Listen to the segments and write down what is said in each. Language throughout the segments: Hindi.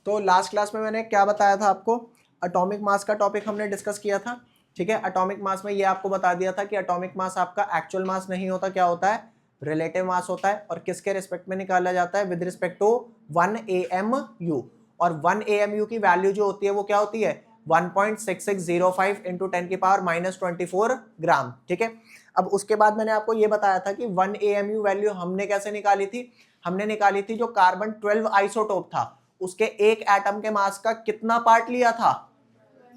तो लास्ट क्लास में मैंने क्या बताया था आपको, एटॉमिक मास का टॉपिक हमने डिस्कस किया था, ठीक है। एटॉमिक मास में ये आपको बता दिया था कि एटॉमिक मास आपका एक्चुअल मास नहीं होता, क्या होता है, रिलेटिव मास होता है, और किसके रिस्पेक्ट में निकाला जाता है, विद रिस्पेक्ट टू 1 AMU, और 1 AMU की वैल्यू जो होती है वो क्या होती है, 1.6605 इंटू 10⁻⁻24 ग्राम, ठीक है। अब उसके बाद मैंने आपको ये बताया था कि 1 AMU वैल्यू हमने कैसे निकाली थी, हमने निकाली थी जो कार्बन 12 आइसोटोप था उसके एक एटम के मास का कितना पार्ट लिया था,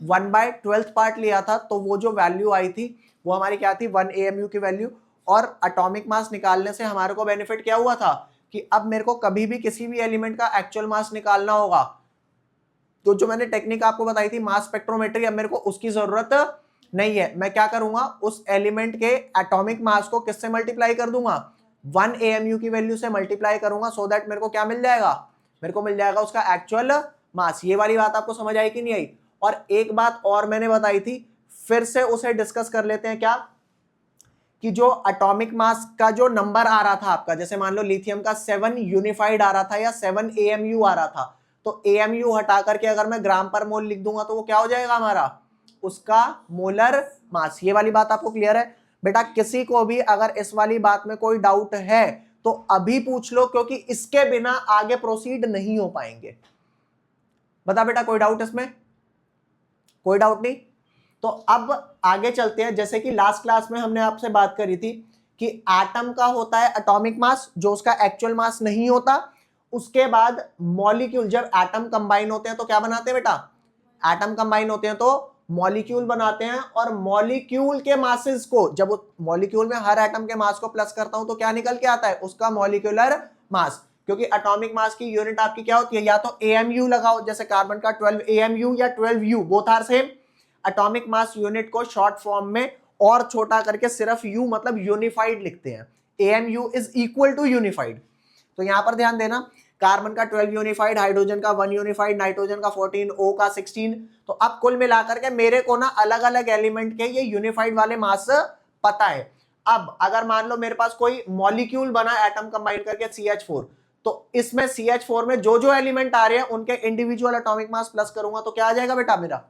1/12 पार्ट लिया था, तो वो जो वैल्यू आई थी वो हमारी क्या थी, 1 AMU की वैल्यू। और एटॉमिक मास निकालने से हमारे को बेनिफिट क्या हुआ था कि अब मेरे को कभी भी किसी भी एलिमेंट का एक्चुअल मास निकालना होगा तो जो मैंने टेक्निक आपको बताई थी मास स्पेक्ट्रोमेट्री, अब मेरे को उसकी जरूरत नहीं है। मैं क्या करूंगा, उस एलिमेंट के एटॉमिक मास को किससे मल्टीप्लाई कर दूंगा, 1 AMU की वैल्यू से मल्टीप्लाई करूंगा, सो दैट मेरे को क्या मिल जाएगा, मेरे को मिल जाएगा उसका एक्चुअल मास। ये वाली बात आपको समझ आई कि नहीं आई। और एक बात और मैंने बताई थी, फिर से उसे डिस्कस कर लेते हैं, क्या कि जो एटॉमिक मास का जो नंबर आ रहा था आपका, जैसे मान लो लिथियम का 7 यूनिफाइड आ रहा था या 7 AMU आ रहा था, तो AMU हटा करके अगर मैं ग्राम पर मोल लिख दूंगा तो वो क्या हो जाएगा हमारा, उसका मोलर मास। ये वाली बात आपको क्लियर है बेटा। किसी को भी अगर इस वाली बात में कोई डाउट है तो अभी पूछ लो, क्योंकि इसके बिना आगे प्रोसीड नहीं हो पाएंगे। बता बेटा, कोई डाउट इसमें, कोई डाउट नहीं। तो अब आगे चलते हैं। जैसे कि लास्ट क्लास में हमने आपसे बात करी थी कि एटम का होता है एटॉमिक मास जो उसका एक्चुअल मास नहीं होता, उसके बाद मॉलिक्यूल, जब एटम कंबाइन होते हैं तो क्या बनाते हैं बेटा, एटम कंबाइन होते हैं तो मॉलिक्यूल बनाते हैं, और मॉलिक्यूल के मासेस को, जब मॉलिक्यूल में हर एटम के मास को प्लस करता हूं तो क्या निकल के आता है, उसका मॉलिक्यूलर मास। क्योंकि एटॉमिक मास की यूनिट आपकी क्या होती है, या तो AMU लगाओ, जैसे कार्बन का 12 AMU या 12U, both are same. Atomic mass unit को शॉर्ट फॉर्म में और छोटा करके सिर्फ U मतलब यूनिफाइड लिखते हैं, AMU is equal to unified. तो यहां पर ध्यान देना, कार्बन का 12 यूनिफाइड, हाइड्रोजन का 1 यूनिफाइड, नाइट्रोजन का 14, O का 16। तो अब कुल मिलाकर के मेरे को ना अलग अलग एलिमेंट के ये यूनिफाइड वाले मास पता है। अब अगर मान लो मेरे पास कोई मॉलिक्यूल बना एटम कंबाइन करके CH4, तो इसमें CH4 में जो जो एलिमेंट आ रहे हैं उनके इंडिविजुअल एटॉमिक मास प्लस करूंगा तो क्या आ जाएगा बेटा, मेरा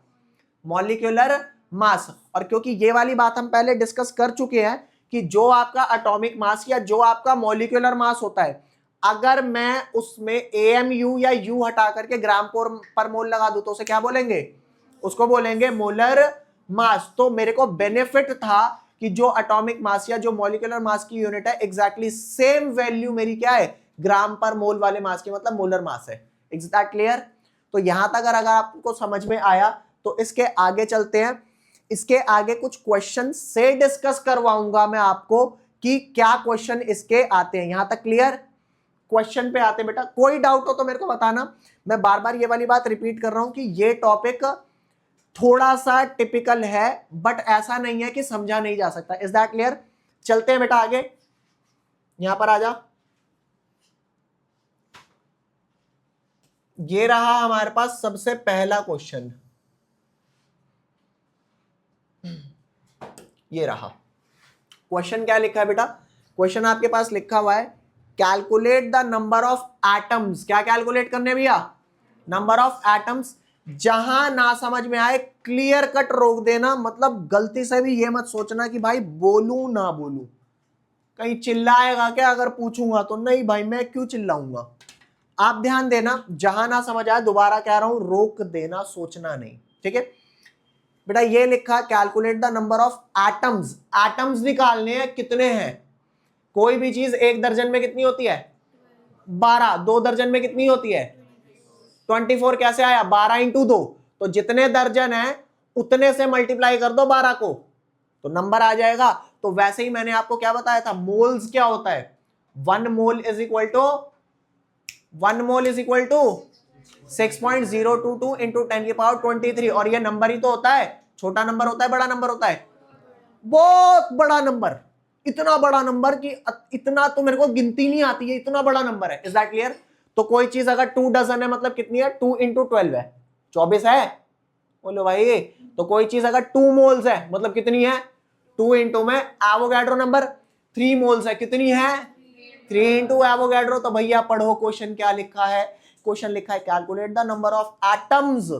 मॉलिक्यूलर मास। और क्योंकि ये वाली बात हम पहले डिस्कस कर चुके हैं कि जो आपका एटॉमिक मास या जो आपका मॉलिक्यूलर मास होता है, अगर मैं उसमें AMU या U हटा करके ग्राम पर मोल लगा दूं तो उसे क्या बोलेंगे, उसको बोलेंगे मोलर मास। तो मेरे को बेनिफिट था कि जो एटॉमिक मास या जो मॉलिक्यूलर मास की यूनिट है एग्जैक्टली सेम वैल्यू मेरी क्या है, ग्राम पर मोल वाले मास की, मतलब मोलर मास है। Is that clear. तो यहां तक अगर आपको समझ में आया तो इसके आगे चलते हैं। इसके आगे कुछ क्वेश्चन से डिस्कस करवाऊंगा मैं आपको कि क्या क्वेश्चन इसके आते हैं। यहां तक क्लियर, क्वेश्चन पे आते हैं बेटा। कोई डाउट हो तो मेरे को बताना। मैं बार बार ये वाली बात रिपीट कर रहा हूं कि ये टॉपिक थोड़ा सा टिपिकल है, बट ऐसा नहीं है कि समझा नहीं जा सकता। Is that clear. चलते हैं बेटा आगे, यहां पर आ जा। ये रहा हमारे पास सबसे पहला क्वेश्चन, ये रहा क्वेश्चन। क्या लिखा है बेटा, क्वेश्चन आपके पास लिखा हुआ है calculate the number of atoms. क्या कैलकुलेट करने भैया, नंबर ऑफ एटम्स। जहां ना समझ में आए क्लियर कट रोक देना, मतलब गलती से भी ये मत सोचना कि भाई बोलू ना बोलू, कहीं चिल्लाएगा क्या अगर पूछूंगा तो, नहीं भाई मैं क्यों चिल्लाऊंगा। आप ध्यान देना, जहां ना समझ आए दोबारा कह रहा हूं रोक देना, सोचना नहीं, ठीक है बेटा। ये लिखा calculate the number of atoms, atoms निकालने हैं कितने हैं। कोई भी चीज एक दर्जन में कितनी होती है, 12। 2 दर्जन में कितनी होती है, 24। कैसे आया, 12 इंटू 2, तो जितने दर्जन है उतने से मल्टीप्लाई कर दो 12 को तो नंबर आ जाएगा। तो वैसे ही मैंने आपको क्या बताया था, मोल्स क्या होता है, 1 mole is equal to 6.022 into 10⁻23। और ये नंबर ही तो होता है, छोटा नंबर होता है बड़ा नंबर होता है, बहुत बड़ा नंबर, इतना बड़ा नंबर कि इतना तो मेरे को गिनती नहीं आती है, इतना बड़ा नंबर है। Is that clear. तो कोई चीज अगर 2 डजन है मतलब कितनी है, 2 इंटू 12 है, 24 है, बोलो भाई। तो कोई चीज अगर 2 मोल्स है मतलब कितनी है, 2 इंटू में एवोगैड्रो नंबर 3 मोल्स है, कितनी है, 3 इंटू एवोगैड्रो। तो भैया पढ़ो क्वेश्चन क्या लिखा है, क्वेश्चन लिखा है calculate the number of atoms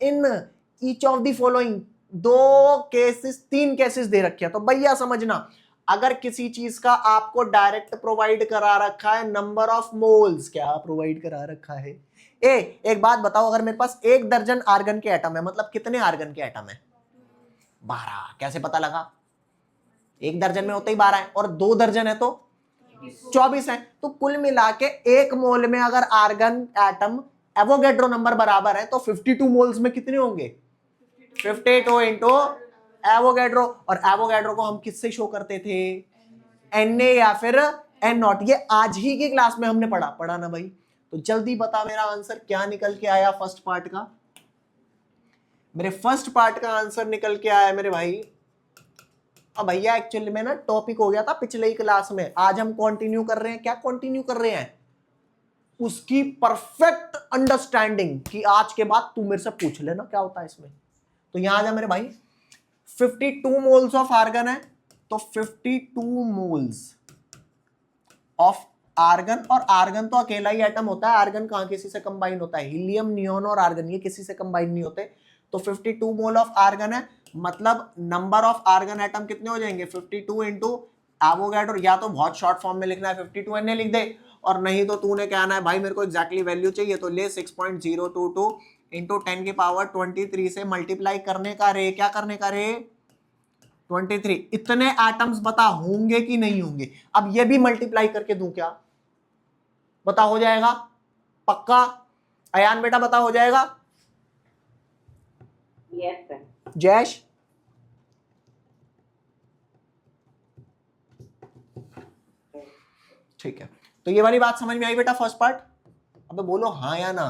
in each of the following, 3 cases they रखे हैं। तो भैया समझना, अगर किसी चीज का आपको डायरेक्ट प्रोवाइड करा रखा है नंबर ऑफ मोल्स, क्या प्रोवाइड करा रखा है, एक बात बताओ, अगर मेरे पास 1 दर्जन आर्गन के एटम है, मतलब कितने आर्गन के एटम है? 12। कैसे पता लगा? 1 दर्जन में होते ही 12 है, और 2 दर्जन है तो 24 है। तो कुल मिला के 1 मोल में अगर आर्गन एटम एवोगैड्रो नंबर बराबर है तो 52 मोल्स में कितने होंगे? 52 इंटू एवोगैड्रो। और एवोगैड्रो को हम किससे शो करते थे? Na या फिर N0। ये आज ही की क्लास में हमने पढ़ा ना भाई। तो जल्दी बता मेरा आंसर क्या निकल के आया फर्स्ट पार्ट का? मेरे फर्स्ट पार्ट का आंसर निकल के आया मेरे भाई, अब भैया एक्चुअली में ना टॉपिक हो गया था पिछले ही क्लास में, आज हम कंटिन्यू कर रहे हैं। क्या कंटिन्यू कर रहे हैं? उसकी परफेक्ट अंडरस्टैंडिंग कि आज के बाद तू मेरे से पूछ लेना क्या होता है इसमें। तो यहां आ जा मेरे भाई, 52 मोल्स ऑफ आर्गन है, तो 52 मोल्स ऑफ आर्गन, और आर्गन तो अकेला ही एटम होता है, आर्गन कहां किसी से कंबाइन होता है? हीलियम, नियोन और आर्गन, ये किसी से कंबाइन नहीं होते। तो 52 मोल ऑफ आर्गन है, मतलब नंबर ऑफ आर्गन एटम कितने हो जाएंगे? 52 इंटू एवोगैड्रो। या तो बहुत शॉर्ट फॉर्म में लिखना है 52 Na लिख दे, और नहीं तो तूने क्या आना है भाई, मेरे को एग्जैक्टली वैल्यू चाहिए, तो ले 6.022 इंटू 10 की पावर 23 से मल्टीप्लाई करने का रे, क्या करने का रे? 23। इतने एटम्स बता होंगे कि नहीं होंगे? अब ये भी मल्टीप्लाई करके दूं क्या? बता हो जाएगा पक्का? अयान बेटा बता हो जाएगा? Yes sir. जैश? ठीक है, तो ये वाली बात समझ में आई बेटा फर्स्ट पार्ट? अब बोलो हाँ या ना।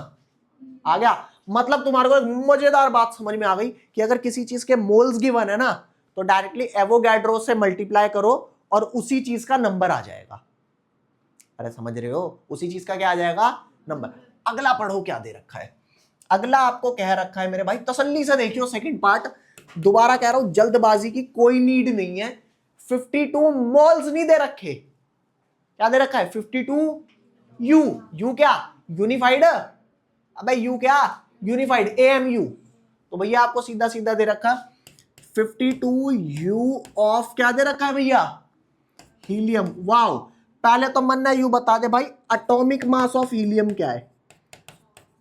आ गया? मतलब तुम्हारे को एक मजेदार बात समझ में आ गई कि अगर किसी चीज के मोल्स गिवन है ना, तो डायरेक्टली एवोगैड्रो से मल्टीप्लाई करो और उसी चीज का नंबर आ जाएगा। अरे समझ रहे हो? उसी चीज का क्या आ जाएगा? नंबर। अगला पढ़ो क्या दे रखा है। अगला आपको कह रखा है मेरे भाई, तसल्ली से देखियो सेकंड पार्ट, दोबारा कह रहा हूं, जल्दबाजी की कोई नीड नहीं है। 52 मोल्स नहीं दे रखे, क्या दे रखा है? 52 यू। यू क्या? यूनिफाइड। अबे यू क्या? Unified, AMU। तो भैया आपको सीधा सीधा दे रखा 52 यू ऑफ क्या दे रखा है भैया? हीलियम। वाओ, पहले तो मन्ना यू बता दे भाई, एटॉमिक मास ऑफ हीलियम क्या है?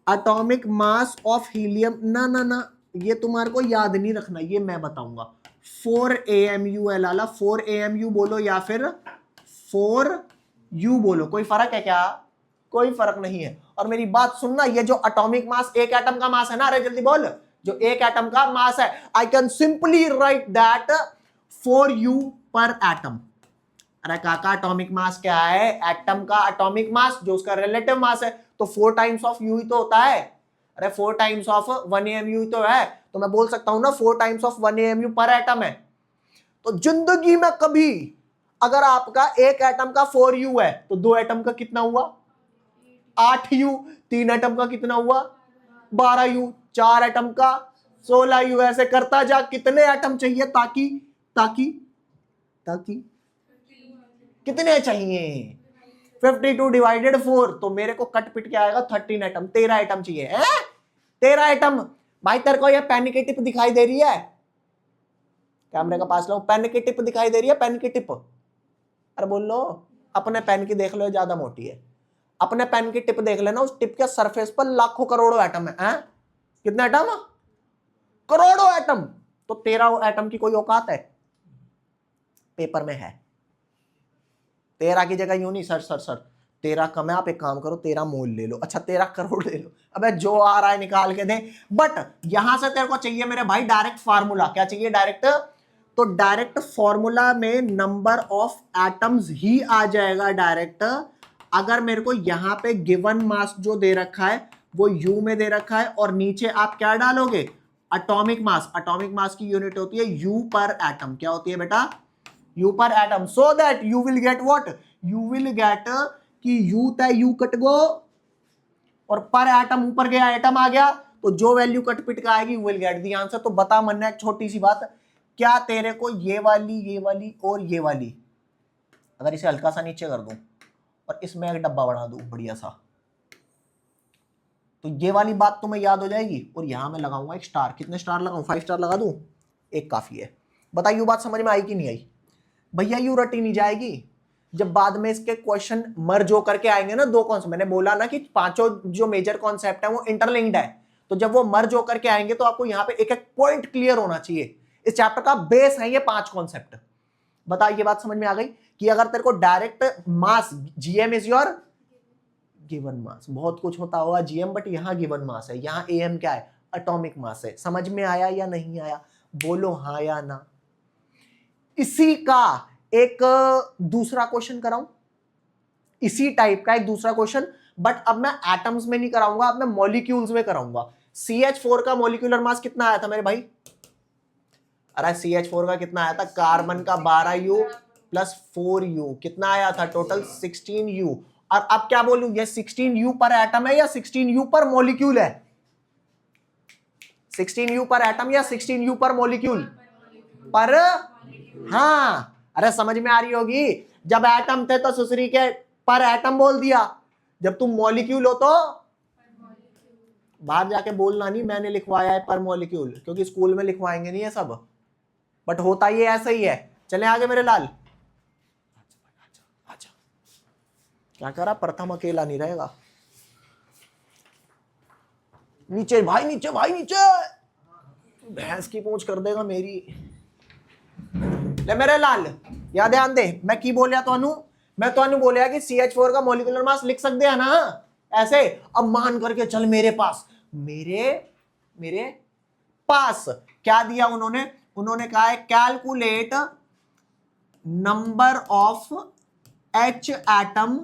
एटॉमिक मास ऑफ हीलियम, ना ना ना, ये तुम्हारे को याद नहीं रखना, ये मैं बताऊंगा। 4 AMU है लाला, 4 AMU बोलो या फिर 4U बोलो, कोई फर्क है क्या? कोई फर्क नहीं है। और मेरी बात सुनना, ये जो एटॉमिक मास, एक एटम का मास है ना, अरे जल्दी बोल, जो एक एटम का मास है, I can simply write that 4U पर एटम। अरे काका एटॉमिक मास क्या है? एटम का एटॉमिक मास जो उसका रिलेटिव मास है, तो 4 टाइम्स ऑफ यू ही तो होता है। अरे 4 टाइम्स ऑफ 1 AMU ही तो है, तो मैं बोल सकता हूं ना 4 टाइम्स ऑफ 1 AMU पर एटम है। तो जिंदगी में कभी अगर आपका एक एटम का 4U है, तो 2 एटम का कितना हुआ? 8U। 3 एटम का कितना हुआ? 12U। 4 एटम का 16U। ऐसे करता जा, कितने एटम चाहिए ताकि ताकि ताकि कितने चाहिए? 52 डिवाइडेड 4, तो मेरे को कट पिट के आएगा 13 एटम। 13 एटम चाहिए है? 13 एटम। भाई तेरे को ये पेन की टिप दिखाई दे रही है? कैमरे का पास लो, पेन की टिप दिखाई दे रही है? पेन की टिप, अरे बोल लो, अपने पेन की देख लो, ज्यादा मोटी है। अपने पेन की टिप देख लेना, उस टिप के सरफेस पर लाखों करोड़ों एटम है। कितने एटम? करोड़ों एटम। तो 13 एटम की कोई औकात है? पेपर में है 13 की जगह यूं नहीं, सर सर सर 13 कम है, आप एक काम करो 13 मोल ले लो। अच्छा 13 करोड़ ले लो, अबे जो आ रहा है निकाल के दे। बट यहां से तेरे को चाहिए मेरे भाई डायरेक्ट फार्मूला। क्या चाहिए? डायरेक्ट। तो डायरेक्ट फार्मूला में नंबर ऑफ एटम्स ही आ जाएगा डायरेक्ट। अगर मेरे को यहां पे गिवन मास जो दे रखा है वो यू में दे रखा है, और नीचे आप क्या डालोगे? Atomic mass. एटॉमिक मास की यूनिट होती है यू पर एटम। क्या होती है बेटा? यू पर atom. So that you will get what? You will get कि यू तय यू कट गो, और पर एटम ऊपर गया, एटम आ गया, तो जो वैल्यू कट पिट का आएगी you will get the answer. तो बता मन्ना एक छोटी सी बात, क्या तेरे को ये वाली और ये वाली, अगर इसे हल्का सा नीचे कर दूं और इसमें एक डब्बा बना दूं बढ़िया सा, तो ये वाली बात तुम्हें याद हो जाएगी। और यहां मैं लगाऊंगा एक स्टार। कितने स्टार लगाऊं? 5 स्टार लगा दूं? एक काफी है। बताइए बात समझ में आई कि नहीं आई? भैया यू रटी नहीं जाएगी। जब बाद में इसके क्वेश्चन मर्ज होकर के आएंगे ना, दो कॉन्सेप्ट, मैंने बोला ना कि पांचों जो मेजर कॉन्सेप्ट है वो इंटरलिंक्ड है, तो जब वो मर्ज होकर के आएंगे तो आपको यहां पे एक एक पॉइंट क्लियर होना चाहिए। इस चैप्टर का बेस है ये 5 कॉन्सेप्ट। बताइए बात समझ में आ गई कि अगर तेरे को direct mass, GM is your given mass, बहुत कुछ होता होगा जीएम, बट यहां गिवन मास है, यहां एएम क्या है? एटॉमिक मास है। समझ में आया या नहीं आया? बोलो हाँ या ना। इसी का एक दूसरा क्वेश्चन कराऊं, इसी टाइप का एक दूसरा क्वेश्चन, बट अब मैं एटम्स में नहीं कराऊंगा, अब मैं मॉलिक्यूल्स में कराऊंगा। CH4 का मॉलिक्यूलर मास कितना आया था मेरे भाई? अरे CH4 का कितना आया था? कार्बन का 12U प्लस 4U, कितना आया था? Total 16U। और अब क्या बोलूं, ये 16U पर एटम है या 16U पर मॉलिक्यूल है? 16U पर एटम या 16U पर मॉलिक्यूल? पर, हाँ, अरे समझ में आ रही होगी। जब एटम थे तो सुसरी के पर एटम बोल दिया, जब तुम मॉलिक्यूल हो तो बाहर जाके बोलना नहीं मैंने लिखवाया है पर मॉलिक्यूल, क्योंकि स्कूल में लिखवाएंगे नहीं ये सब, बट होता ये ऐसा ही है। चले आगे मेरे लाल। आजा। क्या करा? प्रथम अकेला नहीं रहेगा। नीचे भाई, नीचे भाई, नीचे। भैंस की पूंछ कर देगा मेरी। ले मेरे लाल, या ध्यान दे, मैं की बोलिया तो अनु, मैं तो अनु बोलिया कि CH4 का मॉलिक्यूलर मास लिख सकते हैं ना ऐसे। अब मान करके चल मेरे पास, मेरे पास क्या दिया उन्होंने? उन्होंने कहा है calculate number of H atom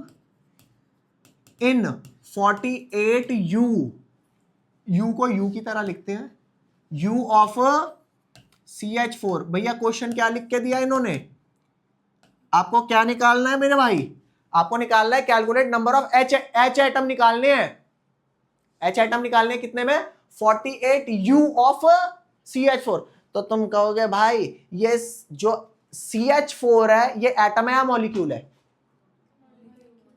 in 48U। U को U की तरह लिखते हैं, U ऑफ CH4। भैया क्वेश्चन क्या लिख के दिया इन्होंने? आपको क्या निकालना है मेरे भाई? आपको निकालना है calculate number of H atom निकालने हैं। H एटम निकालने कितने में? 48U of CH4। तो तुम कहोगे भाई ये जो CH4 है ये एटम है या मॉलिक्यूल है?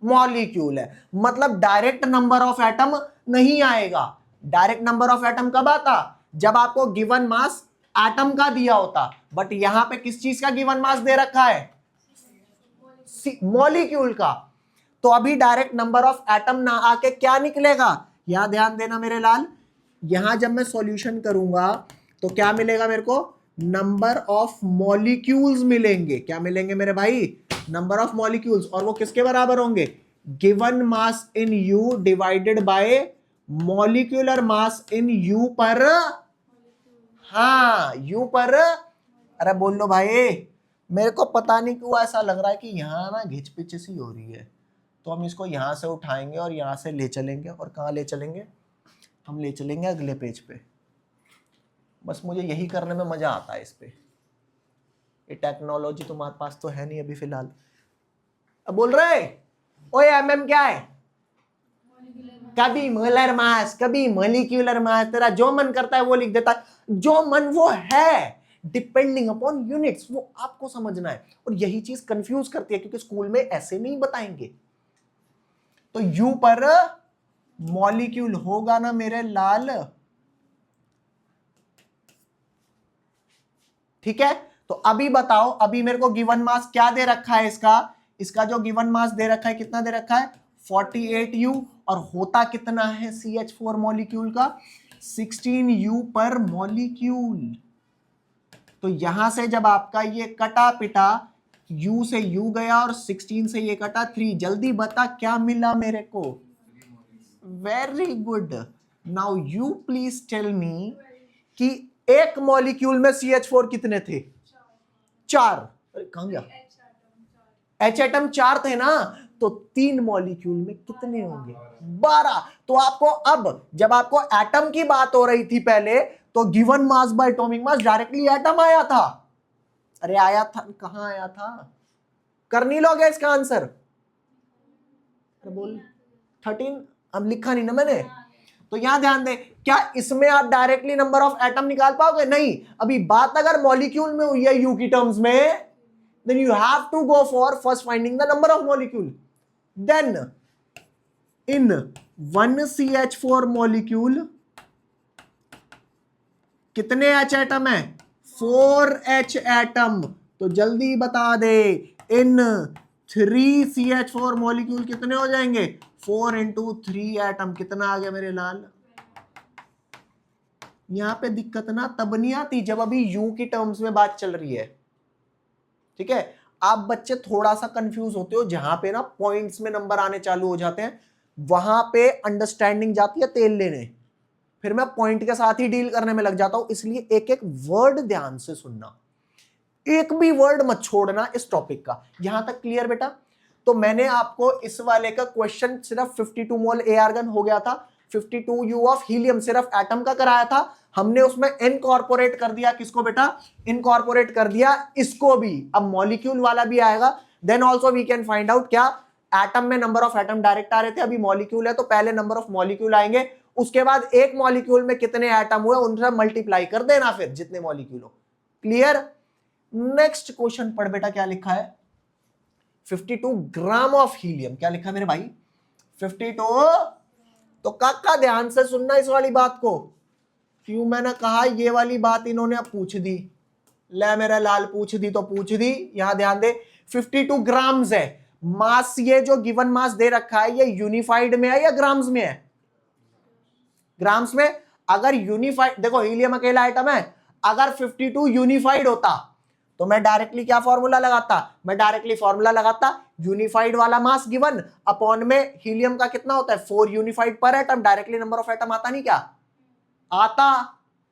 मॉलिक्यूल है, मतलब डायरेक्ट नंबर ऑफ एटम नहीं आएगा। डायरेक्ट नंबर ऑफ एटम कब आता? जब आपको गिवन मास एटम का दिया होता, बट यहां पे किस चीज का गिवन मास दे रखा है? मॉलिक्यूल का। तो अभी डायरेक्ट नंबर ऑफ एटम ना आके क्या निकलेगा? यहां ध्यान देना मेरे लाल, यहां जब मैं सॉल्यूशन करूंगा तो क्या मिलेगा मेरे को? नंबर ऑफ मॉलिक्यूल्स मिलेंगे। क्या मिलेंगे मेरे भाई? Number of molecules. और वो किसके बराबर होंगे? Given mass in U divided by molecular mass in U पर, हाँ, U पर। अरे बोल लो भाई, मेरे को पता नहीं क्यों ऐसा लग रहा है कि यहाँ ना घिचपिच सी हो रही है, तो हम इसको यहाँ से उठाएंगे और यहाँ से ले चलेंगे। और कहाँ ले चलेंगे? हम ले चलेंगे अगले पेज पे। बस मुझे यही करने में मजा आता है इस पे। ये टेक्नोलॉजी तुम्हारे पास तो है नहीं अभी फिलहाल। अब बोल रहे ओए MM क्या है? कभी मोलर मास, कभी मॉलिक्यूलर मास, तेरा जो मन करता है वो लिख देता है। जो मन वो है, डिपेंडिंग अपॉन यूनिट्स, वो आपको समझना है। और यही चीज कंफ्यूज करती है, क्योंकि स्कूल में ऐसे नहीं बताएंगे। तो U पर मॉलिक्यूल होगा ना मेरे लाल, ठीक है? तो अभी बताओ, अभी मेरे को गिवन मास क्या दे रखा है इसका जो गिवन मास दे रखा है कितना दे रखा है? 48U। और होता कितना है CH4 मॉलिक्यूल का? 16U पर मॉलिक्यूल। तो यहां से जब आपका ये कटा पिटा, U से U गया और 16 से ये कटा 3, जल्दी बता क्या मिला मेरे को? Very good. Now you please tell me कि एक मॉलिक्यूल में CH4 कितने थे? 4। कहां गया? H एटम 4 थे ना, तो 3 मॉलिक्यूल में कितने होंगे? 12। तो आपको अब, जब आपको एटम की बात हो रही थी पहले, तो given mass bye atomic mass directly atom आया था। अरे आया था, कहां आया था? कर नहीं लोगे इसका आंसर? अरे बोल 13, अब लिखा नहीं ना मैंने। तो यहां ध्यान दे, क्या इसमें आप डायरेक्टली नंबर ऑफ एटम निकाल पाओगे? नहीं। अभी बात अगर मॉलिक्यूल में हुई है U की टर्म्स में, then you have to go for first finding the number of molecule, then in 1CH4 molecule कितने H एटम है? 4H atom. तो जल्दी बता दे, इन 3CH4 मॉलिक्यूल कितने हो जाएंगे? 4 इंटू 3 एटम। कितना आ गया मेरे लाल? यहां पे दिक्कत ना तब नहीं आती जब अभी यू की टर्म्स में बात चल रही है, ठीक है। आप बच्चे थोड़ा सा कंफ्यूज होते हो, जहां पे ना पॉइंट्स में नंबर आने चालू हो जाते हैं वहां पे अंडरस्टैंडिंग जाती है तेल लेने, फिर मैं पॉइंट के साथ ही डील करने में लग जाता हूं। इसलिए एक एक वर्ड ध्यान से सुनना, एक भी वर्ड मत छोड़ना इस टॉपिक का। यहां तक क्लियर बेटा? तो मैंने आपको इस वाले का क्वेश्चन सिर्फ 52 मोल ए आर्गन हो गया था, 52 यू ऑफ हीलियम सिर्फ एटम का कराया था, हमने उसमें इनकॉर्पोरेट कर दिया। किसको बेटा? इनकॉर्पोरेट कर दिया इसको भी। अब मॉलिक्यूल वाला भी आएगा, then also we can find out क्या एटम में नंबर ऑफ एटम डायरेक्ट आ रहे थे, अभी मॉलिक्यूल है तो पहले नंबर ऑफ मॉलिक्यूल आएंगे, उसके बाद एक मॉलिक्यूल में कितने एटम हुए उनसे मल्टीप्लाई कर देना फिर जितने मॉलिक्यूल हो। क्लियर? नेक्स्ट क्वेश्चन पढ़ बेटा, क्या लिखा है? 52 ग्राम ऑफ हीलियम। क्या लिखा मेरे भाई? 52। तो काका ध्यान से सुनना इस वाली बात को, क्यों मैंने कहा ये वाली बात इन्होंने अब पूछ दी। ले मेरा लाल, पूछ दी तो पूछ दी। यहां ध्यान दे, 52 ग्राम्स है मास। ये जो गिवन मास दे रखा है ये यूनिफाइड में है या ग्राम्स में है? ग्राम्स में। अगर यूनिफाइड, देखो हीलियम अकेला आइटम है, अगर 52 यूनिफाइड होता तो मैं डायरेक्टली क्या फॉर्मूला लगाता? मैं डायरेक्टली फॉर्मूला लगाता यूनिफाइड वाला मास गिवन अपॉन में हीलियम का कितना होता है 4 यूनिफाइड पर atom. Directly number of atom आता नहीं क्या? आता।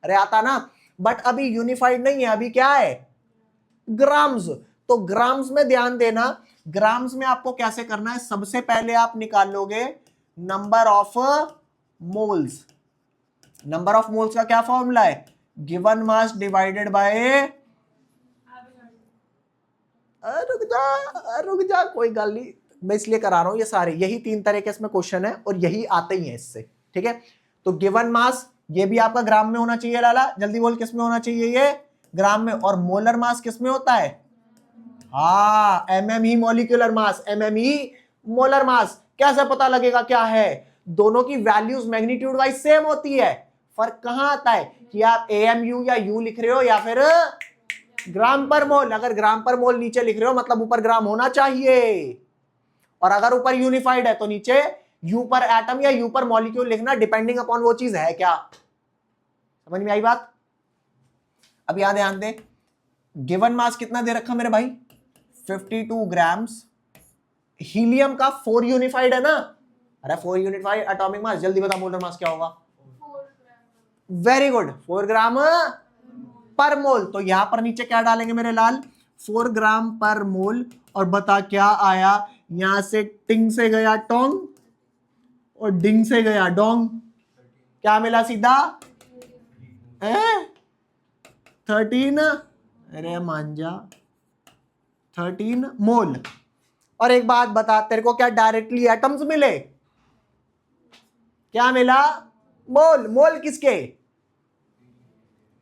अरे आता ना, बट अभी यूनिफाइड नहीं है, अभी क्या है? ग्राम्स। तो ग्राम्स में ध्यान देना, ग्राम्स में आपको कैसे करना है? सबसे पहले आप निकाल लोगे number of moles. Number of moles का क्या फॉर्मूला है? गिवन मास डिवाइडेड बाय, रुक जा कोई गल नहीं, मैं इसलिए करा रहा हूं ये सारे, यही 3 तरह के इसमें क्वेश्चन है और यही आते ही हैं इससे, ठीक है। तो गिवन मास ये भी आपका ग्राम में होना चाहिए लाला, जल्दी बोल किस में होना चाहिए? ये ग्राम में। और मोलर मास किस में होता है? हाँ, एमएम ही मॉलिक्यूलर मास, एमएम ही मोलर मास। कैसे पता लगेगा क्या है? दोनों की वैल्यूज मैग्नीट्यूड वाइज सेम होती है, फर्क कहां आता है कि आप एएमयू या यू लिख रहे हो या फिर ग्राम पर मोल। अगर ग्राम पर मोल नीचे लिख रहे हो मतलब ऊपर ग्राम होना चाहिए, और अगर ऊपर यूनिफाइड है तो नीचे यू पर एटम या यू पर मॉलिक्यूल लिखना, डिपेंडिंग अपॉन वो चीज है क्या। समझ में आई बात? अब यहां ध्यान दे, गिवन मास कितना दे रखा मेरे भाई? 52 ग्राम्स। हीलियम का 4 यूनिफाइड है ना? अरे 4 यूनिफाइड एटॉमिक मास, जल्दी बता मोलर मास क्या होगा? वेरी गुड, 4 ग्राम पर मोल। तो यहां पर नीचे क्या डालेंगे मेरे लाल? 4 ग्राम पर मोल। और बता क्या आया? यहां से टिंग से गया टोंग और डिंग से गया डोंग, क्या मिला सीधा? 13। अरे मांझा, 13 मोल। और एक बात बता, तेरे को क्या डायरेक्टली एटम्स मिले? क्या मिला? मोल। मोल किसके?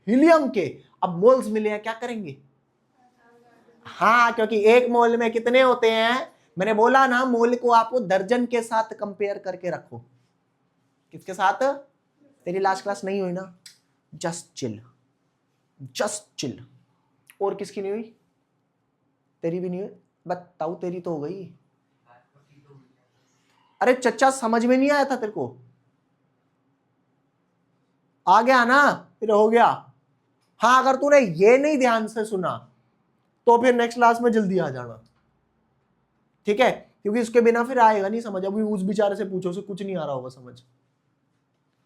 हीलियम के। अब मोल्स मिले हैं, क्या करेंगे? हाँ, क्योंकि एक मोल में कितने होते हैं? मैंने बोला ना, मोल को आपको दर्जन के साथ कंपेयर करके रखो। किसके साथ? तेरी लास्ट क्लास नहीं हुई ना? Just chill, just chill. और किसकी नहीं हुई? तेरी भी नहीं हुई? बताऊ, तेरी तो हो गई। अरे चच्चा, समझ में नहीं आया था तेरे को? आ गया ना? फिर हो गया। हाँ, अगर तूने ये नहीं ध्यान से सुना तो फिर नेक्स्ट क्लास में जल्दी आ जाना, ठीक है? क्योंकि उसके बिना फिर आएगा नहीं समझ। अभी उस बेचारे से पूछो, उसे कुछ नहीं आ रहा होगा समझ।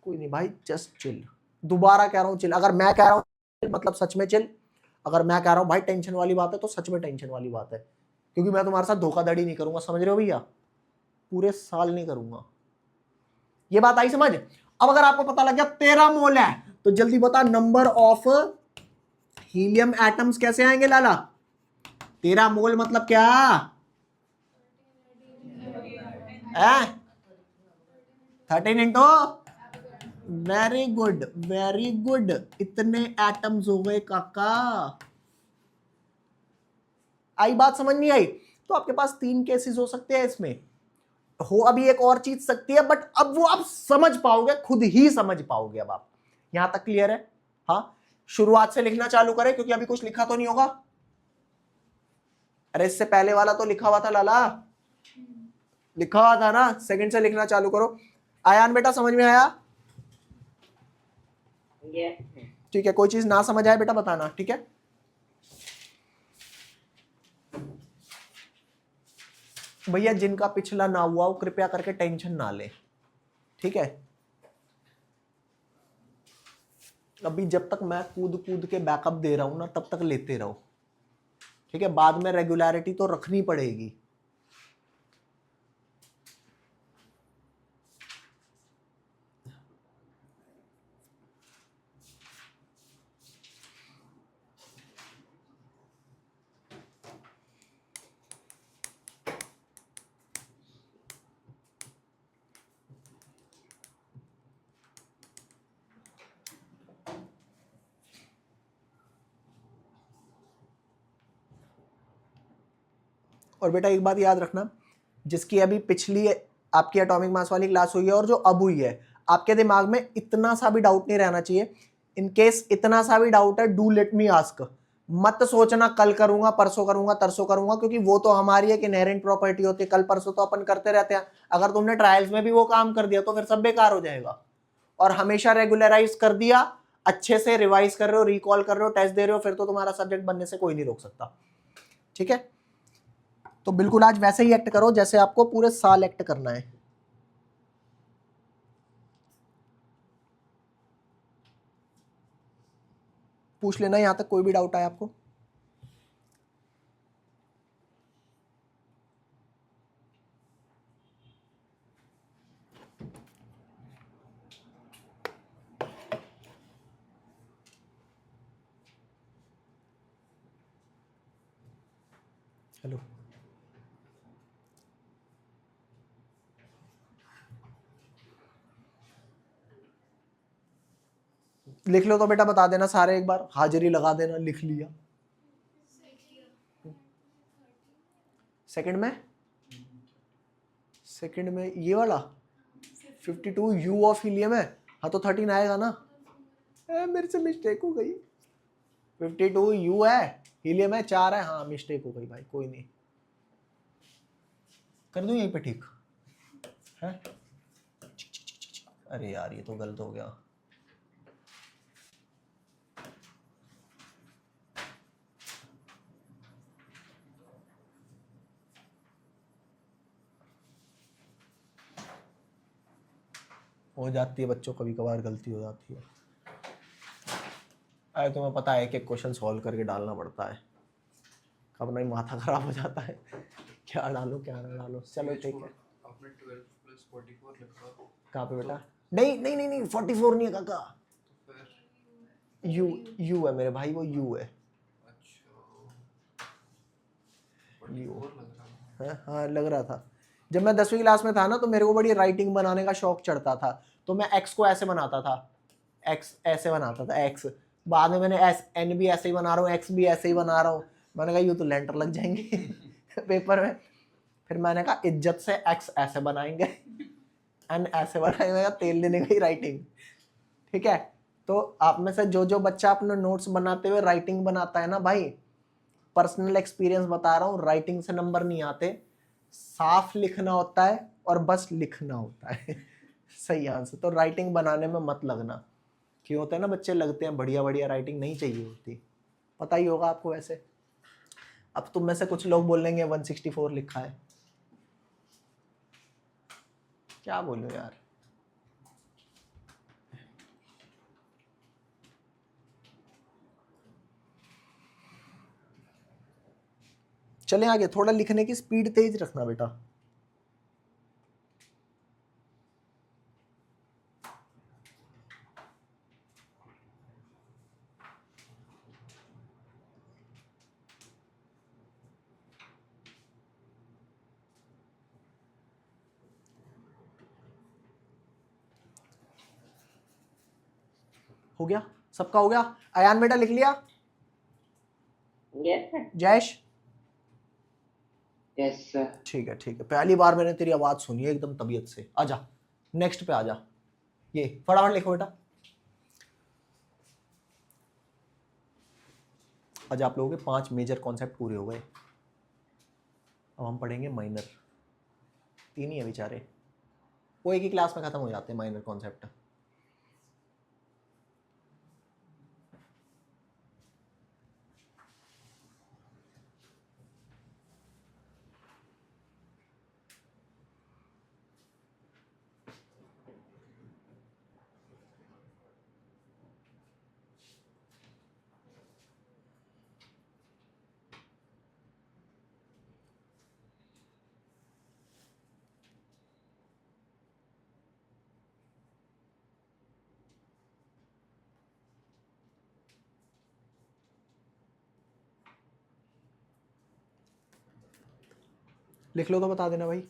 कोई नहीं भाई, जस्ट चिल। दोबारा कह रहा हूं चिल। अगर मैं कह रहा हूं मतलब सच में चिल। अगर मैं कह रहा हूं भाई टेंशन वाली बात है तो सच में टेंशन वाली बात है, क्योंकि मैं तुम्हारे साथ धोखाधड़ी नहीं करूंगा, समझ रहे हो भैया? पूरे साल नहीं करूंगा। ये बात आई समझ? अब अगर आपको पता लग गया 13 मोल है तो जल्दी बता नंबर ऑफ हीलियम एटम्स कैसे आएंगे लाला? 13 मोल मतलब क्या है? 13 into, very good very good, इतने एटम्स हो गए काका। आई बात समझ नहीं आई? तो आपके पास 3 केसेस हो सकते हैं इसमें। हो अभी एक और चीज सकती है, बट अब वो आप समझ पाओगे, खुद ही समझ पाओगे। अब आप यहां तक क्लियर है? हाँ, शुरुआत से लिखना चालू करें क्योंकि अभी कुछ लिखा तो नहीं होगा। अरे इससे पहले वाला तो लिखा हुआ था लाला, लिखा हुआ था ना, सेकंड से लिखना चालू करो। आयान बेटा समझ में आया? ठीक है, कोई चीज ना समझ आए बेटा बताना, ठीक है? भैया जिनका पिछला ना हुआ वो कृपया करके टेंशन ना ले, ठीक है? अभी जब तक मैं कूद कूद के बैकअप दे रहा हूं ना, तब तक लेते रहो, ठीक है? बाद में रेगुलरिटी तो रखनी पड़ेगी। और बेटा एक बात याद रखना, जिसकी अभी पिछली आपकी एटॉमिक मास वाली क्लास हुई है और जो अब हुई है, आपके दिमाग में इतना सा भी डाउट नहीं रहना चाहिए। इन केस इतना सा भी डाउट है, डू लेट मी आस्क। मत सोचना कल करूंगा, परसों करूंगा, तरसों करूंगा, क्योंकि वो तो हमारी एक इनहेरेंट प्रॉपर्टी होती है। कल परसों तो अपन करते रहते हैं। अगर तुमने ट्रायल्स में भी वो काम कर दिया तो फिर सब बेकार हो जाएगा। और हमेशा रेगुलराइज कर दिया, अच्छे से रिवाइज कर रहे हो, रिकॉल कर रहे हो, टेस्ट दे रहे हो, फिर तो तुम्हारा सब्जेक्ट बनने से कोई नहीं रोक सकता, ठीक है? तो बिल्कुल आज वैसे ही एक्ट करो जैसे आपको पूरे साल एक्ट करना है। पूछ लेना यहां तक कोई भी डाउट आए आपको। हेलो, लिख लो तो बेटा बता देना सारे, एक बार हाजिरी लगा देना, लिख लिया। सेकंड में, सेकंड में ये वाला 52 यू ऑफ हीलियम है। हाँ तो 13 आएगा ना। मेरे से मिस्टेक हो गई, 52 यू है, हीलियम है 4 है। हाँ मिस्टेक हो गई भाई, कोई नहीं, कर दूं यहीं पे ठीक है? अरे यार ये तो गलत हो गया। हो जाती है बच्चों, कभी कभार गलती हो जाती है। अरे तुम्हें पता है कि क्वेश्चन सॉल्व करके डालना पड़ता है, कब नहीं माथा खराब हो जाता है, क्या डालो क्या ना डालो। चलो ठीक है। आपने 12 + 44 लिखा। कहाँ पे बेटा? नहीं नहीं नहीं नहीं, 44 नहीं है काका, तो फिर यू, यू है मेरे भाई, वो यू है। अच्छा, यू 44 लग रहा है। हाँ लग रहा था। जब मैं 10वीं क्लास में था ना, तो मेरे को बड़ी राइटिंग बनाने का शौक चढ़ता था, तो मैं एक्स को ऐसे बनाता था, एक्स ऐसे बनाता था एक्स। बाद में मैंने एस एन भी ऐसे ही बना रहा हूँ, एक्स भी ऐसे ही बना रहा हूँ। मैंने कहा यूँ तो लेंटर लग जाएंगे पेपर में। फिर मैंने कहा इज्जत से एक्स ऐसे बनाएंगे, एन ऐसे बनाएंगे, तेल लेने गई राइटिंग, ठीक है? तो आप में से जो जो बच्चा अपने नोट्स बनाते हुए राइटिंग बनाता है ना भाई, पर्सनल एक्सपीरियंस बता रहा हूँ, राइटिंग से नंबर नहीं आते, साफ लिखना होता है और बस लिखना होता है सही आंसर। तो राइटिंग बनाने में मत लगना, क्यों होता है ना बच्चे लगते हैं, बढ़िया बढ़िया राइटिंग नहीं चाहिए होती, पता ही होगा आपको वैसे। अब तुम में से कुछ लोग बोलेंगे 164 लिखा है, क्या बोलूं यार। चले आगे, थोड़ा लिखने की स्पीड तेज रखना बेटा। हो गया, सबका हो गया? अयान बेटा लिख लिया? Yes, sir. Jayesh yes sir. ठीक है ठीक है, पहली बार मैंने तेरी आवाज सुनी है एकदम तबीयत से। आजा नेक्स्ट पे आजा, ये फटाफट लिखो बेटा। आज आप लोगों के 5 मेजर कॉन्सेप्ट पूरे हो गए। अब हम पढ़ेंगे माइनर। 3 ही है बेचारे, वो एक ही क्लास में खत्म हो जाते हैं माइनर कॉन्सेप्ट। लिख लो तो बता देना भाई।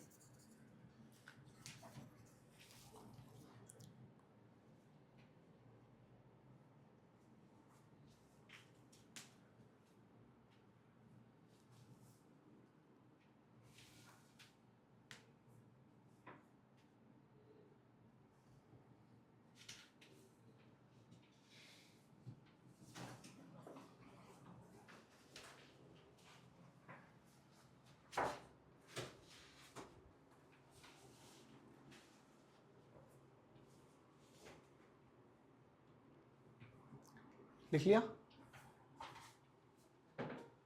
लिख लिया,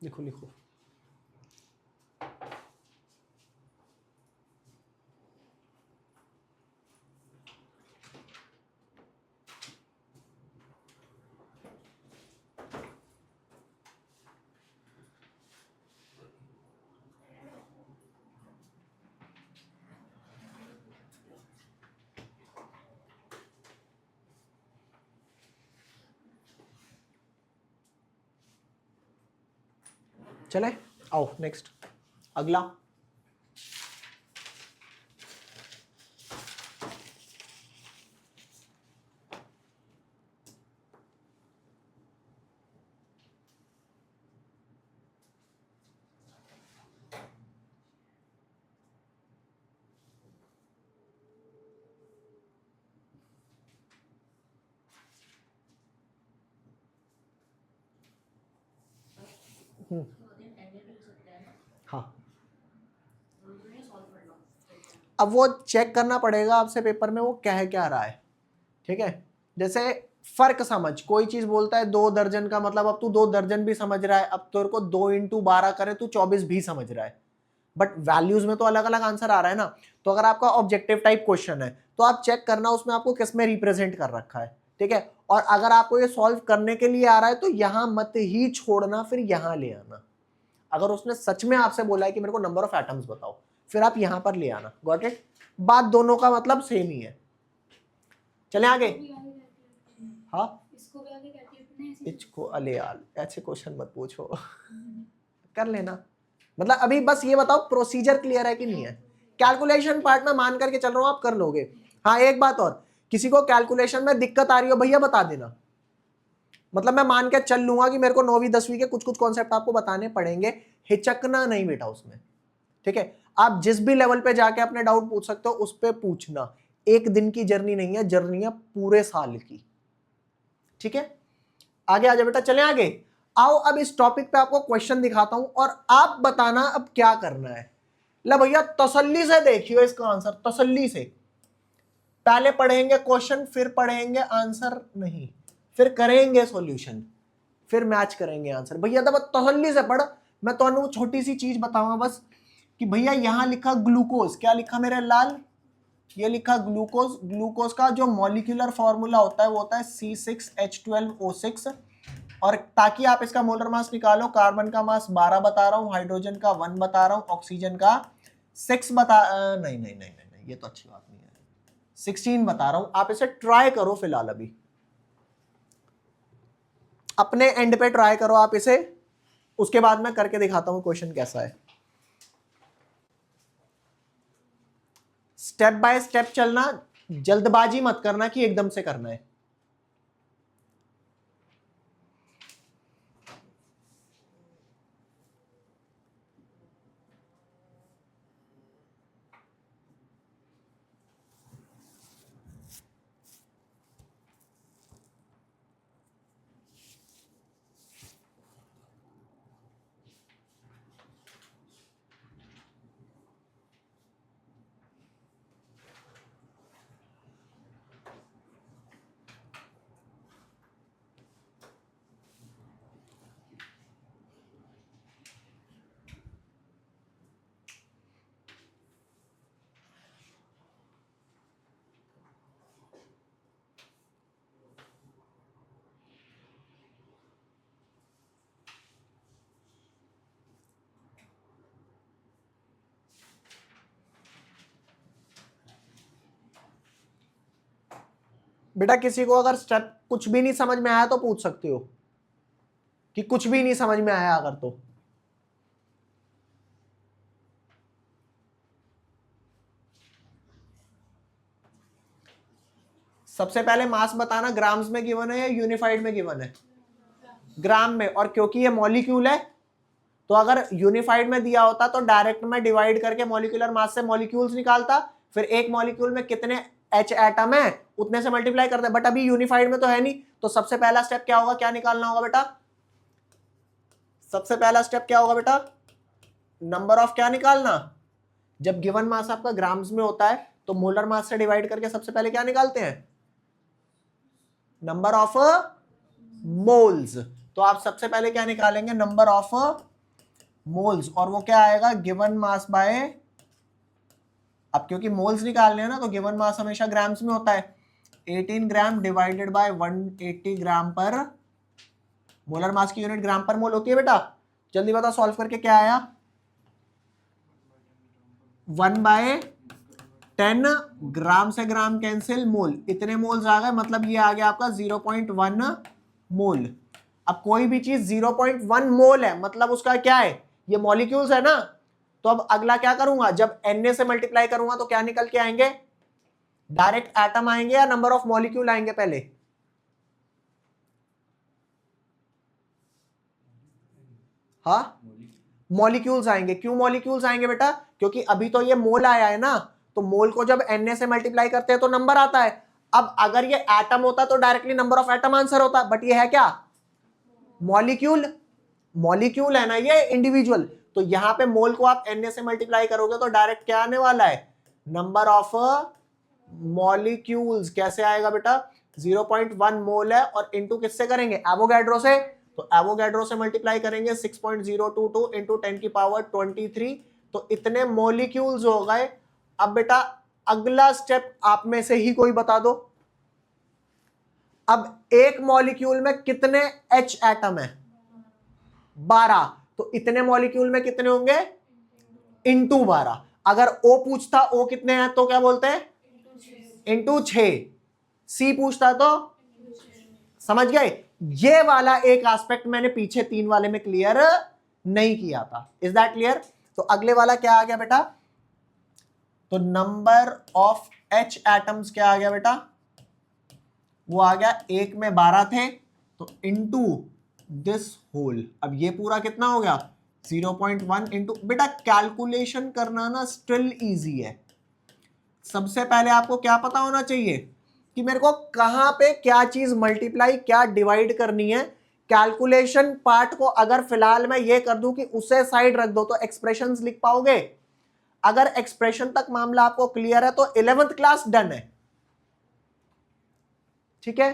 लिखो लिखो। चले आओ नेक्स्ट, अगला। हाँ, अब वो चेक करना पड़ेगा आपसे पेपर में वो कह क्या रहा है। ठीक है, जैसे फर्क समझ, कोई चीज बोलता है 2 दर्जन का मतलब अब तू 2 दर्जन भी समझ रहा है, अब तेरे को 2 × 12 करे तू 24 भी समझ रहा है, बट वैल्यूज में तो अलग अलग आंसर आ रहा है ना। तो अगर आपका ऑब्जेक्टिव टाइप क्वेश्चन है तो आप चेक करना उसमें आपको किस में रिप्रेजेंट कर रखा है। ठीक है, और अगर आपको ये सॉल्व करने के लिए आ रहा है तो यहां मत ही छोड़ना, फिर यहां ले आना। अगर उसने सच में आपसे बोला है कि मेरे को नंबर ऑफ एटम्स बताओ, फिर आप यहां पर ले आना। Got it? बात दोनों का मतलब सेम ही है। चले आगे। हाँ, इसको अले यार ऐसे क्वेश्चन मत पूछो। कर लेना, मतलब अभी बस ये बताओ प्रोसीजर क्लियर है कि नहीं है। कैलकुलेशन पार्ट में मान करके चल रहा हूं आप कर लोगे। हाँ एक बात और, किसी को कैलकुलेशन में दिक्कत आ रही हो भैया बता देना, मतलब मैं मान के चल लूंगा कि मेरे को 9वीं 10वीं के कुछ कुछ कॉन्सेप्ट आपको बताने पड़ेंगे, हिचकना नहीं बेटा उसमें। ठीक है, आप जिस भी लेवल पे जाके अपने डाउट पूछ सकते हो उस पे पूछना। एक दिन की जर्नी नहीं है, जर्नी है पूरे साल की। ठीक है, आगे आ जाओ बेटा, चले आगे। आओ अब इस टॉपिक पे आपको क्वेश्चन दिखाता हूं और आप बताना अब क्या करना है। ला भैया तसल्ली से देखियो इसका आंसर, तसल्ली से। पहले पढ़ेंगे क्वेश्चन, फिर पढ़ेंगे आंसर, नहीं फिर करेंगे सॉल्यूशन, फिर मैच करेंगे आंसर। भैया तब तसल्ली से पढ़। मैं तो छोटी सी चीज बताऊंगा बस कि भैया यहां लिखा ग्लूकोज, क्या लिखा मेरे लाल? ये लिखा ग्लूकोज। ग्लूकोज का जो मॉलिक्यूलर फॉर्मूला होता है वो होता है C6H12O6। और ताकि आप इसका मोलर मास निकालो, कार्बन का मास 12 बता रहा हूं, हाइड्रोजन का 1 बता रहा हूं, ऑक्सीजन का 6 बता नहीं नहीं नहीं नहीं नहीं, ये तो अच्छी बात नहीं है, 16 बता रहा हूं। आप इसे ट्राई करो फिलहाल, अभी अपने एंड पे ट्राई करो आप इसे, उसके बाद मैं करके दिखाता हूं क्वेश्चन कैसा है। स्टेप बाय स्टेप चलना, जल्दबाजी मत करना कि एकदम से करना है। बेटा किसी को अगर स्टेप कुछ भी नहीं समझ में आया तो पूछ सकते हो कि कुछ भी नहीं समझ में आया अगर तो। सबसे पहले मास बताना ग्राम्स में गिवन है या यूनिफाइड में गिवन है? ग्राम में। और क्योंकि ये मॉलिक्यूल है तो अगर यूनिफाइड में दिया होता तो डायरेक्ट में डिवाइड करके मॉलिक्यूलर मास से मॉलिक्यूल्स निकालता, फिर एक मॉलिक्यूल में कितने H एटम है उतने से मल्टीप्लाई करते, बट अभी यूनिफाइड में तो है नहीं। तो सबसे पहला स्टेप क्या होगा, क्या निकालना होगा बेटा? सबसे पहला स्टेप क्या होगा बेटा? नंबर ऑफ क्या निकालना? जब गिवन मास आपका ग्राम्स में होता है तो मोलर मास से डिवाइड करके सबसे पहले क्या निकालते हैं? Number of moles. तो आप सबसे पहले क्या निकालेंगे? Number of moles. और वो क्या आएगा? गिवन मास बाय, अब क्योंकि मोल्स निकालने हैं ना तो गिवन मास हमेशा ग्राम्स में होता है, 18 ग्राम डिवाइडेड बाय 180 ग्राम पर, मोलर मास की यूनिट ग्राम पर मोल होती है बेटा। जल्दी बता सॉल्व करके क्या आया? 1/10 ग्राम से ग्राम कैंसिल, मोल, इतने मोल्स आ गए, मतलब ये आ गया आपका 0.1 मोल। अब कोई भी चीज 0.1 मोल है मतलब उसका क्या है? ये मॉलिक्यूल्स है ना। तो अब अगला क्या करूंगा? जब Na से मल्टीप्लाई करूंगा तो क्या निकल के आएंगे? डायरेक्ट एटम आएंगे या नंबर ऑफ मॉलिक्यूल आएंगे पहले? हाँ, मॉलिक्यूल्स आएंगे। क्यों मॉलिक्यूल्स आएंगे बेटा? क्योंकि अभी तो ये मोल आया है ना, तो मोल को जब Na से मल्टीप्लाई करते हैं तो नंबर आता है। अब अगर ये एटम होता तो directly number of atom answer होता, बट ये है क्या? मॉलिक्यूल। मॉलिक्यूल है ना ये, इंडिविजुअल। तो यहां पे मोल को आप Na से मल्टीप्लाई करोगे तो डायरेक्ट क्या आने वाला है? Number of molecules. कैसे आएगा बेटा? 0.1 मोल है और इंटू किससे करेंगे? एवोगैड्रो से। तो एवोगैड्रो से मल्टीप्लाई करेंगे 6.022 इंटू 10 की पावर 23, तो इतने मॉलिक्यूल्स हो गए। अब बेटा अगला स्टेप आप में से ही कोई बता दो, अब एक मॉलिक्यूल में कितने H एटम है? 12। तो इतने मॉलिक्यूल में कितने होंगे? इंटू 12। अगर O पूछता O कितने हैं तो क्या बोलते हैं? इंटू 6। C पूछता तो? समझ गए? ये वाला एक एस्पेक्ट मैंने पीछे 3 वाले में क्लियर नहीं किया था। Is that clear? तो अगले वाला क्या आ गया बेटा? तो नंबर ऑफ H एटम्स क्या आ गया बेटा? वो आ गया, एक में 12 थे तो इंटू दिस होल। अब ये पूरा कितना हो गया? 0.1 इंटू, बेटा कैलकुलेशन करना ना स्टिल इजी है। सबसे पहले आपको क्या पता होना चाहिए कि मेरे को कहां पे क्या चीज मल्टीप्लाई क्या डिवाइड करनी है। कैलकुलेशन पार्ट को अगर फिलहाल मैं ये कर दूं कि उसे साइड रख दो तो एक्सप्रेशंस लिख पाओगे? अगर एक्सप्रेशन तक मामला आपको क्लियर है तो 11th क्लास डन है। ठीक है,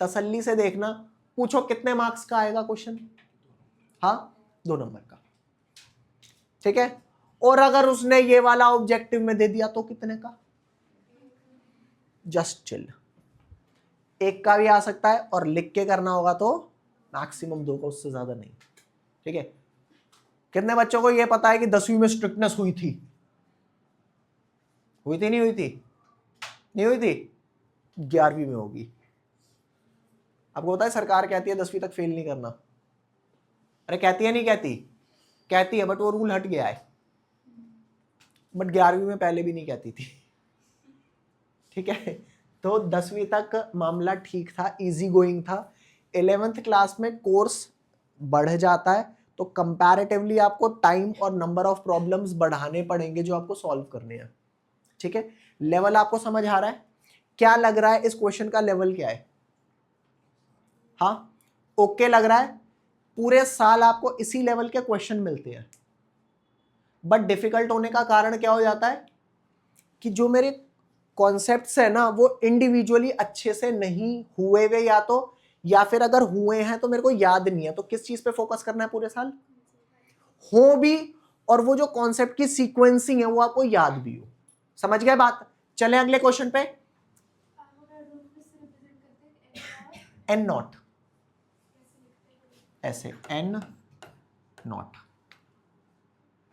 तसल्ली से देखना। पूछो कितने मार्क्स का आएगा क्वेश्चन? हाँ, 2 नंबर का। ठीक है, और अगर उसने ये वाला ऑब्जेक्टिव में दे दिया तो कितने का? जस्ट चिल, 1 का भी आ सकता है और लिख के करना होगा तो मैक्सिमम 2 का, उससे ज्यादा नहीं। ठीक है, कितने बच्चों को ये पता है कि 10वीं में स्ट्रिक्टनेस हुई थी? हुई थी नहीं हुई थी? नहीं हुई थी, 11वीं में होगी। आपको पता है सरकार कहती है 10वीं तक फेल नहीं करना। अरे कहती है नहीं कहती? कहती है, बट वो रूल हट गया है। बट 11वीं में पहले भी नहीं कहती थी। ठीक है, तो 10वीं तक मामला ठीक था, इजी गोइंग था। 11th क्लास में कोर्स बढ़ जाता है तो कंपैरेटिवली आपको टाइम और नंबर ऑफ प्रॉब्लम्स बढ़ाने पड़ेंगे जो आपको सॉल्व करने हैं। ठीक है, लेवल आपको समझ आ रहा है? क्या लग रहा है इस क्वेश्चन का लेवल क्या है? हाँ, ओके लग रहा है? पूरे साल आपको इसी लेवल के क्वेश्चन मिलते हैं, बट डिफिकल्ट होने का कारण क्या हो जाता है कि जो मेरे कॉन्सेप्ट्स है ना वो इंडिविजुअली अच्छे से नहीं हुए वे, या फिर अगर हुए हैं तो मेरे को याद नहीं है। तो किस चीज पे फोकस करना है पूरे साल? हो भी, और वो जो कॉन्सेप्ट की सीक्वेंसिंग है वो आपको याद भी हो। समझ गए बात? चले अगले क्वेश्चन पे। एन नॉट, ऐसे एन नॉट,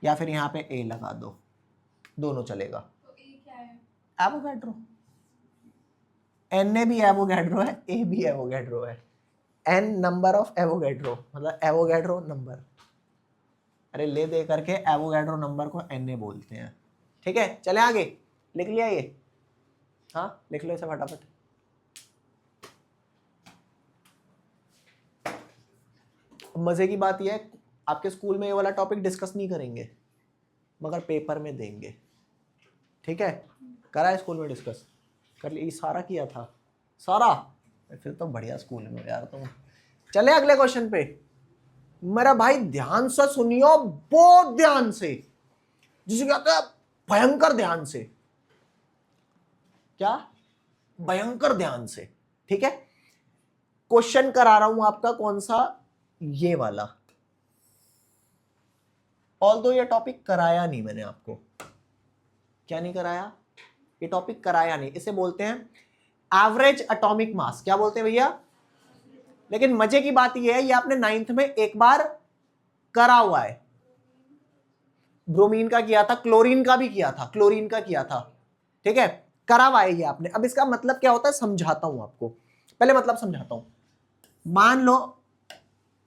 या फिर यहां पे ए लगा दो, दोनों चलेगा। एवोगैड्रो। Na भी एवोगैड्रो है, A भी एवोगैड्रो है। N नंबर ऑफ एवोगैड्रो मतलब एवोगैड्रो नंबर। अरे ले दे करके एवोगैड्रो नंबर को Na बोलते हैं। ठीक है, चले आगे। लिख लिया ये? हाँ लिख लो इसे फटाफट। मजे की बात यह है आपके स्कूल में ये वाला टॉपिक डिस्कस नहीं करेंगे मगर पेपर में देंगे। ठीक है, करा है स्कूल में डिस्कस? कर लिया? सारा किया था? सारा? फिर तो बढ़िया स्कूल में यार तुम। चले अगले क्वेश्चन पे। मेरा भाई ध्यान से सुनियो, बहुत ध्यान से, जिसे कहते हैं भयंकर ध्यान से। क्या? भयंकर ध्यान से। ठीक है, क्वेश्चन करा रहा हूं आपका कौन सा? ये वाला। ऑल्दो ये टॉपिक कराया नहीं मैंने आपको। क्या नहीं कराया? ये टॉपिक कराया नहीं। इसे बोलते हैं एवरेज एटॉमिक मास। क्या बोलते हैं भैया? लेकिन मजे की बात यह है ये आपने 9th में एक बार करा हुआ है। ब्रोमीन का किया था, क्लोरीन का भी किया था, क्लोरीन का किया था। ठीक है, करा हुआ है ये आपने। अब इसका मतलब क्या होता है समझाता हूं आपको। पहले मतलब समझाता हूं।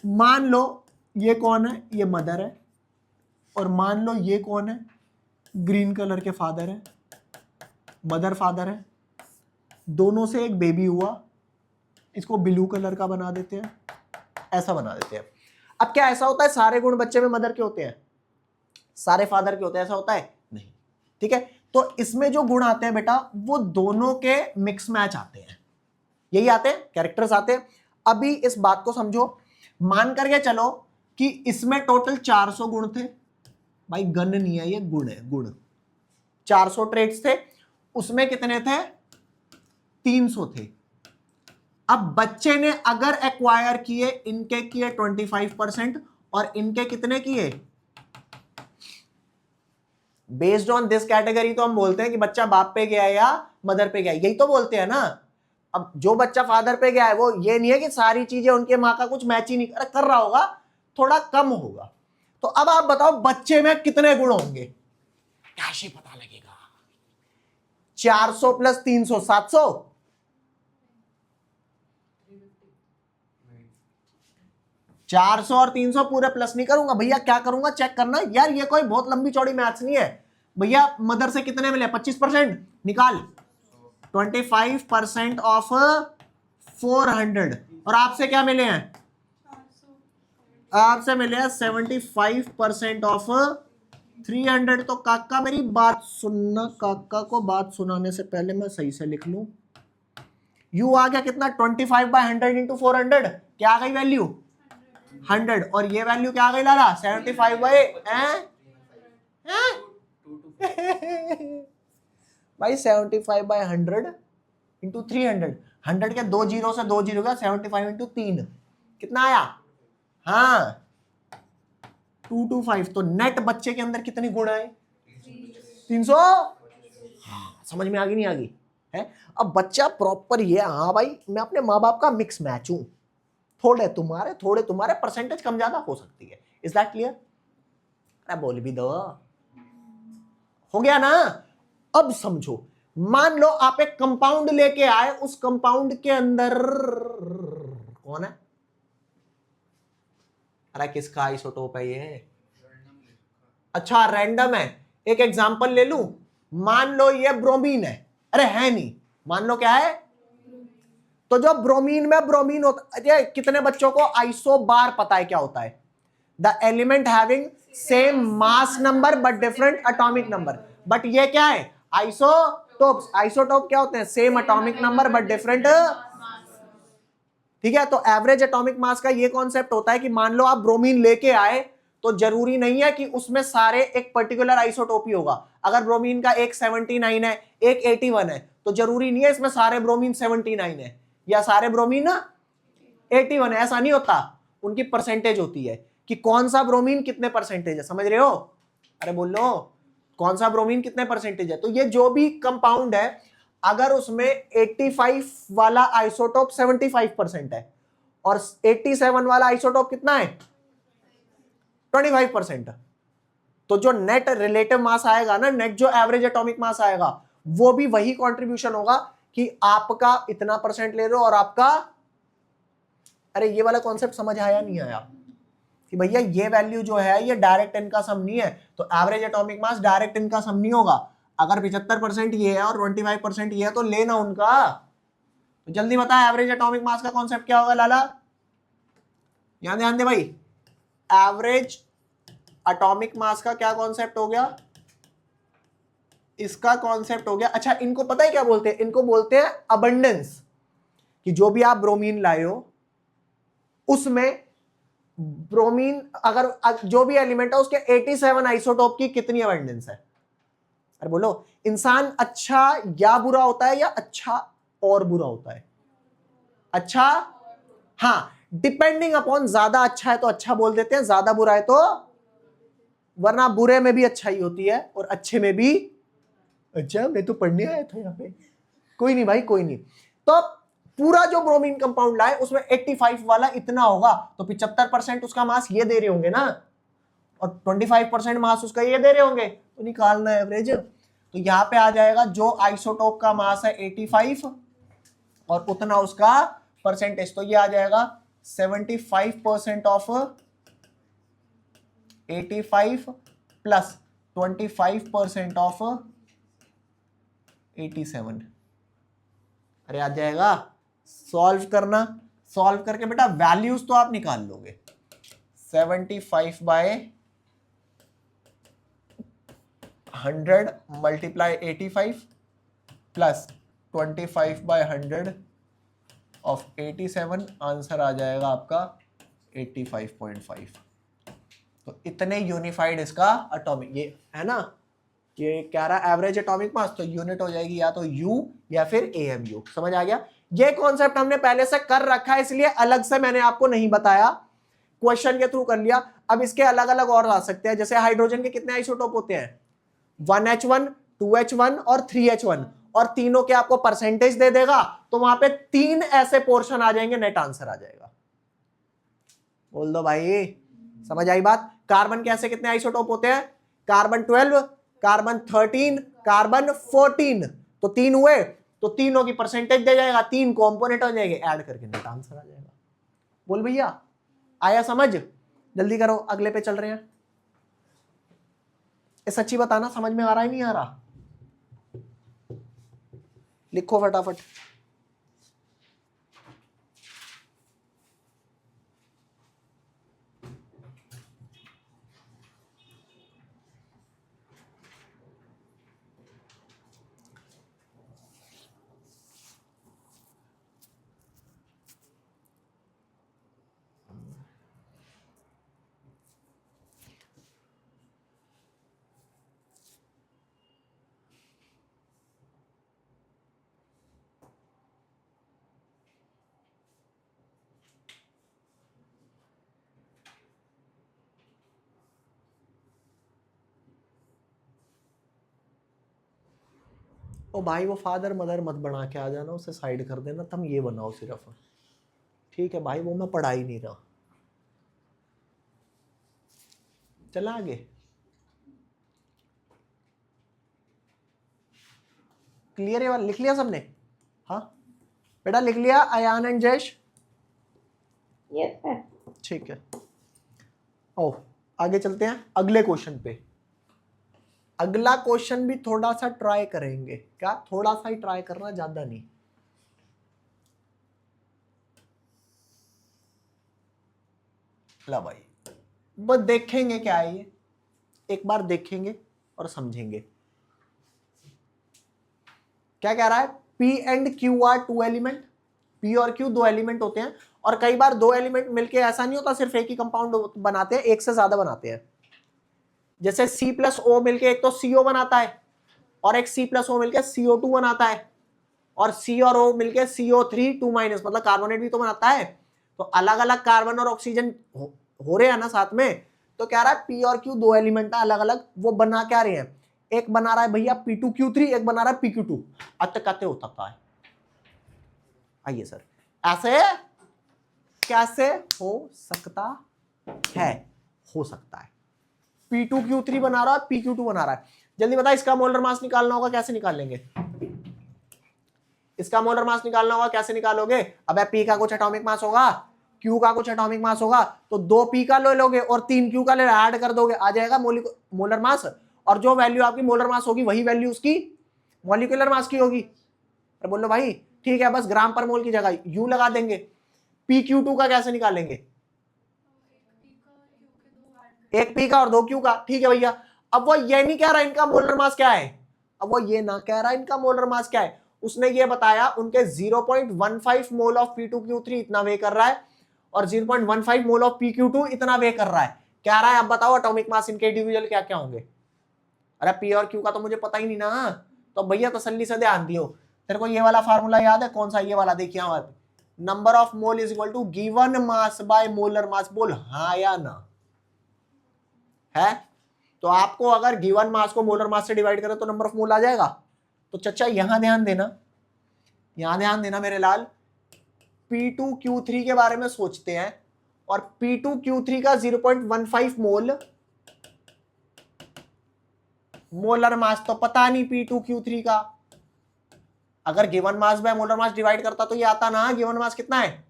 मान लो ये कौन है? ये मदर है। और मान लो ये कौन है? ग्रीन कलर के फादर है, मदर फादर है। दोनों से एक बेबी हुआ, इसको ब्लू कलर का बना देते हैं, ऐसा बना देते हैं। अब क्या ऐसा होता है सारे गुण बच्चे में मदर के होते हैं, सारे फादर के होते हैं? ऐसा होता है? नहीं। ठीक है, तो इसमें जो गुण आते हैं बेटा वो दोनों के मिक्स मैच आते हैं। यही आते हैं, कैरेक्टर्स आते हैं। अभी इस बात को समझो। मान करके चलो कि इसमें टोटल 400 गुण थे। भाई गण नहीं है, ये गुण है, गुण। 400 ट्रेट्स थे, उसमें कितने थे? 300 थे। अब बच्चे ने अगर एक्वायर किए, इनके किए 25% और इनके कितने किए? बेस्ड ऑन दिस कैटेगरी तो हम बोलते हैं कि बच्चा बाप पे गया या मदर पे गया, यही तो बोलते हैं ना। अब जो बच्चा फादर पे गया है वो ये नहीं है कि सारी चीजें उनके माँ का कुछ मैच ही नहीं कर रहा होगा, थोड़ा कम होगा। तो अब आप बताओ बच्चे में कितने गुण होंगे? कैसे पता लगेगा? 400 प्लस 300 700। 400 और 300 पूरे प्लस नहीं करूंगा भैया, क्या करूंगा चेक करना यार। ये कोई बहुत लंबी चौड़ी मैथ्स नहीं है भैया। मदर से कितने मिले? 25%। निकाल। 25% ऑफ 400। और आपसे क्या मिले हैं? आपसे मिले हैं 75% ऑफ 300। तो काका मेरी बात सुनना, काका को बात सुनाने से पहले मैं सही से लिख लूं। यू आ गया कितना? 25/100 इंटू 400। क्या आ गई वैल्यू? 100। और ये वैल्यू क्या आ गई लाला? 75 बाई भाई 75/100 इंटू 300। 100 के 2 जीरो से 2 जीरो का 75 इंटू 3 कितना आया? हाँ 225। तो नेट बच्चे के अंदर कितनी गुण है? 300। हाँ, समझ में आ गई नहीं आ गई है? अब बच्चा प्रॉपर ये, हाँ भाई मैं अपने माँ बाप का मिक्स मैच हूं। थोड़े तुम्हारे परसेंटेज कम ज्यादा हो सकती है। Is that clear? अरे बोल भी दो। हो गया ना? अब समझो, मान लो आप एक कंपाउंड लेके आए, उस कंपाउंड के अंदर कौन है? अरे किसका आइसोटोप है ये? अच्छा रैंडम है। एक एग्जांपल ले लूं, मान लो ये ब्रोमीन है। अरे है नहीं, मान लो क्या है? तो जो ब्रोमीन में ब्रोमीन होता है, कितने बच्चों को आइसो बार पता है क्या होता है? The element having same mass number but different atomic number. But ये क्या है? आइसोटोप्स। आइसोटोप क्या होते हैं? Same atomic number but different. ठीक है, तो एवरेज एटॉमिक मास का ये कॉन्सेप्ट होता है कि मान लो आप ब्रोमीन लेके आए, तो जरूरी नहीं है कि उसमें सारे एक पर्टिकुलर आइसोटोप ही होगा। अगर ब्रोमीन का एक 79 है, एक 81 है, तो जरूरी नहीं है इसमें सारे ब्रोमीन 79 है या सारे ब्रोमीन 81 है। ऐसा नहीं होता, उनकी परसेंटेज होती है कि कौन सा ब्रोमीन कितने परसेंटेज है। समझ रहे हो? अरे बोलो, कौन सा ब्रोमीन कितने परसेंटेज है। तो ये जो भी कंपाउंड है, अगर उसमें 85 वाला आइसोटोप 75% है और 87 वाला आइसोटोप कितना है? 25%। तो जो नेट रिलेटिव मास आएगा ना, नेट जो एवरेज एटॉमिक मास आएगा, वो भी वही कंट्रीब्यूशन होगा कि आपका इतना परसेंट ले रहे हो और आपका, अरे ये वाला कॉन्सेप्ट समझ आया नहीं आया कि भैया ये वैल्यू जो है ये डायरेक्ट इनका सम नहीं है, तो एवरेज एटॉमिक मास डायरेक्ट इनका सम नहीं होगा। अगर 75% ये है और 25% ये है तो लेना उनका। तो जल्दी बता एवरेज एटॉमिक मास का कॉन्सेप्ट क्या होगा लाला, यहां ध्यान दे भाई। एवरेज एटॉमिक मास का क्या कॉन्सेप्ट हो गया, इसका कॉन्सेप्ट हो गया, अच्छा इनको पता है क्या बोलते हैं, इनको बोलते हैं अबंडेंस, कि जो भी आप ब्रोमीन लाए हो उसमें ब्रोमीन अगर जो भी एलिमेंट है उसके 87 आइसोटोप की कितनी अबंडेंस है। अरे बोलो इंसान अच्छा या बुरा होता है या अच्छा और बुरा होता है, अच्छा, हाँ डिपेंडिंग अपॉन, ज्यादा अच्छा है तो अच्छा बोल देते हैं, ज्यादा बुरा है तो, वरना बुरे में भी अच्छाई होती है और अच्छे में भी, अच्छा मैं तो पढ़ने आया था यहाँ पे, कोई नहीं भाई कोई नहीं। तो पूरा जो ब्रोमीन कंपाउंड लाए उसमें 85 वाला इतना होगा, तो 75% उसका मास ये दे रहे होंगे ना, और 25% मास उसका ये दे रहे होंगे, तो निकालना है एवरेज। तो यहाँ पे आ जाएगा जो आइसोटोप का मास है 85 और उतना उसका परसेंटेज, तो ये आ जाएगा 75% ऑफ 85 प्लस 25% ऑफ 87। अरे आ जाएगा, सॉल्व करना, सॉल्व करके बेटा वैल्यूज तो आप निकाल लोगे। 75 by 100 multiply 85 plus 25 by 100 of 87, answer आ जाएगा आपका 85.5। तो इतने यूनिफाइड इसका एटॉमिक, ये है ना, ये कह रहा है एवरेज एटॉमिक मास, तो यूनिट हो जाएगी या तो यू या फिर एएमयू। समझ आ गया, ये कॉन्सेप्ट हमने पहले से कर रखा है इसलिए अलग से मैंने आपको नहीं बताया, क्वेश्चन के थ्रू कर लिया। अब इसके अलग अलग और आ सकते हैं, जैसे हाइड्रोजन के कितने आइसोटोप होते हैं, 1H1 2H1 और 3H1, और तीनों के आपको परसेंटेज दे देगा, तो वहां पे 3 ऐसे पोर्शन आ जाएंगे, नेट आंसर आ जाएगा। बोल दो भाई समझ आई बात। कार्बन के ऐसे कितने आइसोटोप होते हैं, कार्बन 12, कार्बन 13, कार्बन 14, तो 3 हुए, तो तीनों की परसेंटेज दे जाएगा, 3 कंपोनेंट हो जाएंगे, ऐड करके नेट आंसर आ जाएगा। बोल भैया आया समझ, जल्दी करो अगले पे चल रहे हैं। सच्ची बताना समझ में आ रहा है नहीं आ रहा, लिखो फटाफट। ओ भाई वो फादर मदर मत बना के आ जाना, उसे साइड कर देना, तुम ये बनाओ सिर्फ, ठीक है भाई, वो मैं पढ़ा ही नहीं रहा। चला आगे, क्लियर है, लिख लिया सबने, हाँ बेटा लिख लिया Ayaan and Jayesh, yes sir. ठीक है। ओ आगे चलते हैं अगले क्वेश्चन पे। अगला क्वेश्चन भी थोड़ा सा ट्राई करेंगे, क्या थोड़ा सा ही ट्राई करना, ज्यादा नहीं। ला भाई बस देखेंगे क्या है ये, एक बार देखेंगे और समझेंगे। क्या कह रहा है, P and Q are 2 element, P और Q 2 एलिमेंट होते हैं, और कई बार 2 एलिमेंट मिलके ऐसा नहीं होता सिर्फ एक ही कंपाउंड बनाते हैं, एक से ज्यादा बनाते हैं। जैसे C प्लस O मिलके एक तो CO बनाता है, और एक C प्लस O मिलके CO2 बनाता है, और C और O मिलके CO3 2 माइनस, मतलब कार्बोनेट भी तो बनाता है। तो अलग अलग कार्बन और ऑक्सीजन हो रहे हैं ना साथ में, तो कह रहा है P और Q 2 एलिमेंट है अलग अलग, वो बना क्या रहे हैं, एक बना रहा है भैया P2Q3, एक बना रहा है PQ2। कहते हो सकता है, आइए सर, ऐसे कैसे हो सकता है, हो सकता है P2Q3 बना रहा है, PQ2 बना रहा है। जल्दी बता, इसका मोलर मास निकालना होगा, कैसे निकाल लेंगे, इसका मोलर मास निकालना होगा, कैसे निकालोगे? अब पी का कुछ एटॉमिक मास होगा, क्यू का कुछ एटॉमिक मास होगा, तो 2 पी का ले लोगे और 3 क्यू का ले ऐड कर दोगे, आ जाएगा मोलर मास। और जो वैल्यू आपकी मोलर मास होगी वही वैल्यू उसकी मॉलिक्यूलर मास की होगी। अरे बोलो भाई ठीक है, बस ग्राम पर मोल की जगह यू लगा देंगे। PQ2 का कैसे निकालेंगे? एक पी का और 2 क्यू का, ठीक है भैया। अब वो ये नहीं कह रहा इनका मोलर मास क्या है, अब वो ये ना कह रहा इनका मोलर मास क्या है, उसने ये बताया उनके 0.15 मोल ऑफ P2Q3 इतना वे कर रहा है और 0.15 मोल ऑफ PQ2 इतना वे कर रहा है। क्या रहा है अब बताओ, एटॉमिक मास इनके इंडिविजुअल क्या क्या होंगे? अरे पी और क्यू का तो मुझे पता ही नहीं ना, तो भैया तसल्ली से ध्यान दियो। तेरे को ये वाला फार्मूला याद है? कौन सा? ये वाला देखिए, number of mole is equal to given mass by molar mass. बोल हाँ या ना है? तो आपको अगर गिवन मास को मोलर मास से डिवाइड करें तो नंबर ऑफ मोल आ जाएगा। तो चचा यहां ध्यान देना, यहां ध्यान देना मेरे लाल, P2Q3 के बारे में सोचते हैं और P2Q3 का 0.15 मोल मोलर मास तो पता नहीं P2Q3 का। अगर given mass by molar mass divide करता तो ये आता ना, गिवन मास कितना है?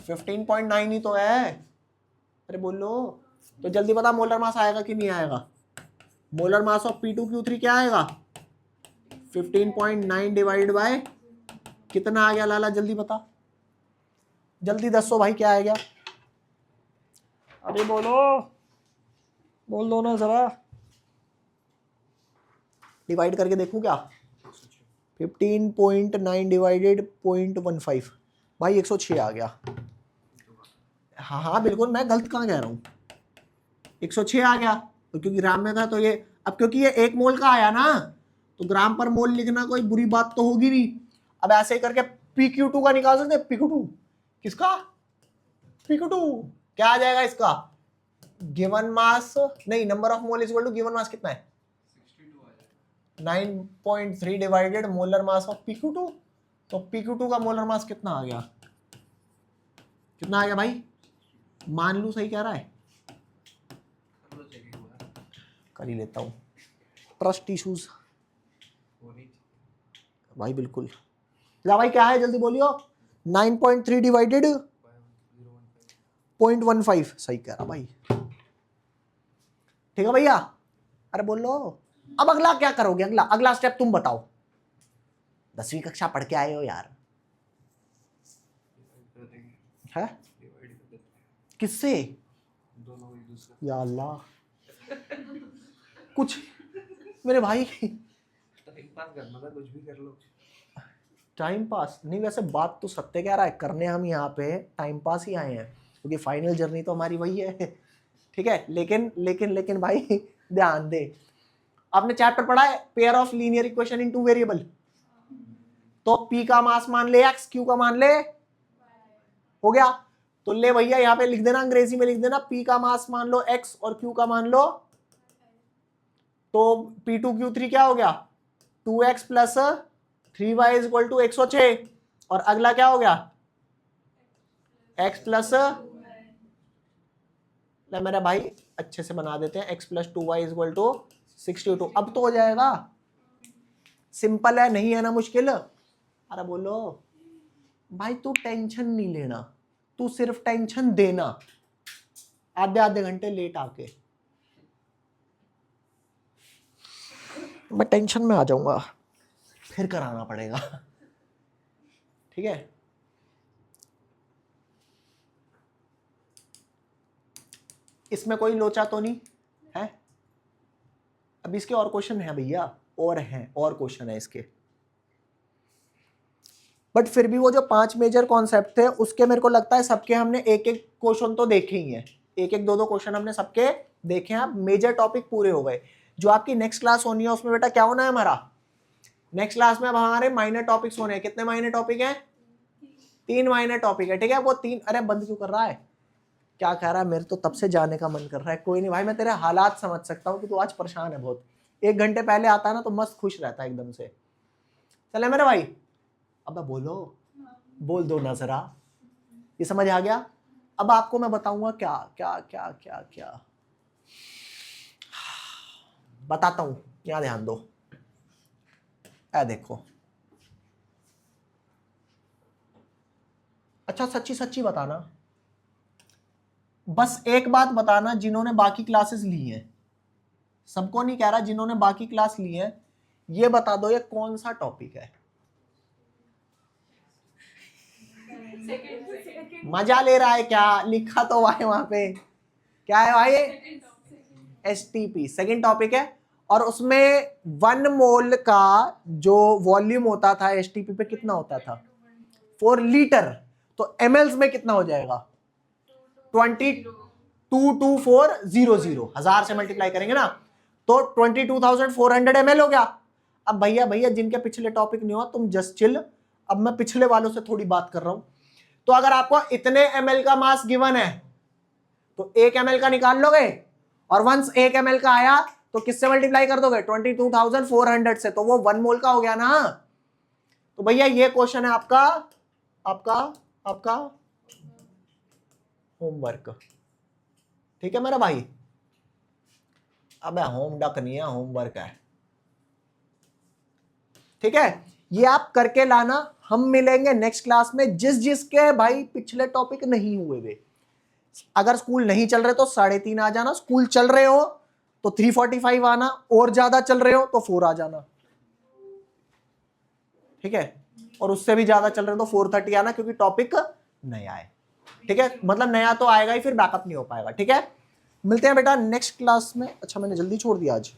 15.9 ही तो है। अरे बोलो, तो जल्दी बता मोलर मास आएगा कि नहीं आएगा? मोलर मास ऑफ P2Q3 क्या आएगा? 15.9 डिवाइड बाय कितना आ गया लाला, जल्दी बता, जल्दी दसो भाई क्या आ गया? अरे बोलो, बोल दो ना जरा, डिवाइड करके देखूं क्या? 15.9 डिवाइडेड 0.15 भाई 106 आ गया। हाँ हाँ बिल्कुल, मैं गलत कहाँ कह रहा हूँ, 106 आ गया। तो क्योंकि ग्राम में था तो ये, अब क्योंकि ये 1 मोल का आया ना तो ग्राम पर मोल लिखना कोई बुरी बात तो होगी नहीं। अब ऐसे ही करके PQ2 का निकाल सकते हैं। PQ2 किसका? PQ2 क्या आ जाएगा इसका? गिवन मास नहीं, number of mole is equal to given mass कितना है? 9.3 divided molar mass of PQ2। तो PQ2 का मोलर मास कितना आ गया? कितना आ गया भाई? मान लू सही कह रहा है, कर ही लेता हूं, ट्रस्ट इश्यूज भाई बिल्कुल। ला भाई क्या है जल्दी बोलियो? 9.3 डिवाइडेड 0.15 सही कह रहा भाई, ठीक है भैया। अरे बोलो, अब अगला क्या करोगे? अगला अगला स्टेप तुम बताओ, 10वीं कक्षा पढ़ के आए हो यार। है किससे? या अल्लाह कुछ मेरे भाई टाइम पास करना था, कुछ भी कर लो। टाइम पास नहीं, वैसे बात तो सत्य कह रहा है, करने हम यहाँ पे टाइम पास ही आए हैं क्योंकि फाइनल जर्नी तो हमारी वही है, ठीक है। लेकिन लेकिन लेकिन भाई ध्यान दे, आपने चैप्टर पढ़ा है pair of linear equation in 2 variable. तो P का मास मान ले X, Q का मान ले, हो गया। तो ले भैया यहाँ पे लिख देना, अंग्रेजी में लिख देना, P का मास मान लो X और Q का मान लो, तो P2Q3 क्या हो गया? 2X plus 3Y is equal to 106। और अगला क्या हो गया? X प्लस, मेरा भाई अच्छे से बना देते हैं, X plus 2Y is equal to 62। अब तो हो जाएगा, सिंपल है, नहीं है ना मुश्किल। अरे बोलो भाई, तू टेंशन नहीं लेना, तू सिर्फ टेंशन देना आधे आधे घंटे लेट आके, मैं टेंशन में आ जाऊंगा, फिर कराना पड़ेगा, ठीक है। इसमें कोई लोचा तो नहीं है? अब इसके और क्वेश्चन है भैया, और हैं, और क्वेश्चन है इसके, बट फिर भी वो जो 5 मेजर कॉन्सेप्ट थे उसके मेरे को लगता है सबके हमने एक एक क्वेश्चन तो देखे ही हैं, एक एक दो क्वेश्चन हमने सबके देखे हैं। अब मेजर टॉपिक पूरे हो गए। जो आपकी नेक्स्ट क्लास होनी है उसमें बेटा क्या होना है हमारा? नेक्स्ट क्लास में अब हमारे माइनर टॉपिक्स होने हैं। कितने माइनर टॉपिक हैं? 3 माइनर टॉपिक है, ठीक है। वो 3, अरे बंद क्यों कर रहा है, क्या कह रहा है? मेरे तो तब से जाने का मन कर रहा है। कोई नहीं भाई, मैं तेरे हालात समझ सकता हूँ कि तू आज परेशान है बहुत। 1 घंटे पहले आता है ना तो मस्त खुश रहता है एकदम से। चले मेरे भाई, अब बोलो, बोल दो ना जरा, ये समझ आ गया? अब आपको मैं बताऊंगा क्या क्या क्या क्या क्या बताता हूं, यहाँ ध्यान दो। ऐ देखो, अच्छा सच्ची सच्ची बताना, बस एक बात बताना, जिन्होंने बाकी क्लासेस ली हैं, सबको नहीं कह रहा, जिन्होंने बाकी क्लास ली है, ये बता दो ये कौन सा टॉपिक है। मजा ले रहा है क्या? लिखा तो भाई वहां पे क्या है भाई? एसटीपी सेकंड टॉपिक है, और उसमें 1 मोल का जो वॉल्यूम होता था एसटीपी पे कितना होता था? 4 लीटर। तो एमएल्स में कितना हो जाएगा? 222400, 1000 से मल्टीप्लाई करेंगे ना तो 22,400 ml हो गया। अब भैया जिनके पिछले टॉपिक नहीं हुआ तुम जस्ट चिल, अब मैं पिछले वालों से थोड़ी बात कर रहा हूं। तो अगर आपको इतने ml का मास गिवन है तो 1 ml का निकाल लोगे, और वंस 1 ml का आया तो किससे मल्टीप्लाई कर दोगे? 22,400 से, तो वो 1 मोल का हो गया ना। तो भैया ये क्वेश्चन है आपका होमवर्क, ठीक है मेरा भाई? अब होम डक नहीं है, होमवर्क है, ठीक है? ये आप करके लाना। हम मिलेंगे नेक्स्ट क्लास में, जिसके भाई पिछले टॉपिक नहीं हुए वे, अगर स्कूल नहीं चल रहे तो 3:30 आ जाना, स्कूल चल रहे हो तो 3:45 आना, और ज्यादा चल रहे हो तो 4 आ जाना, ठीक है? और उससे भी ज्यादा चल रहे हो तो 4:30 आना, क्योंकि टॉपिक नया है, ठीक है? मतलब नया तो आएगा ही, फिर बैकअप नहीं हो पाएगा, ठीक है? मिलते हैं बेटा नेक्स्ट क्लास में। अच्छा मैंने जल्दी छोड़ दिया आज।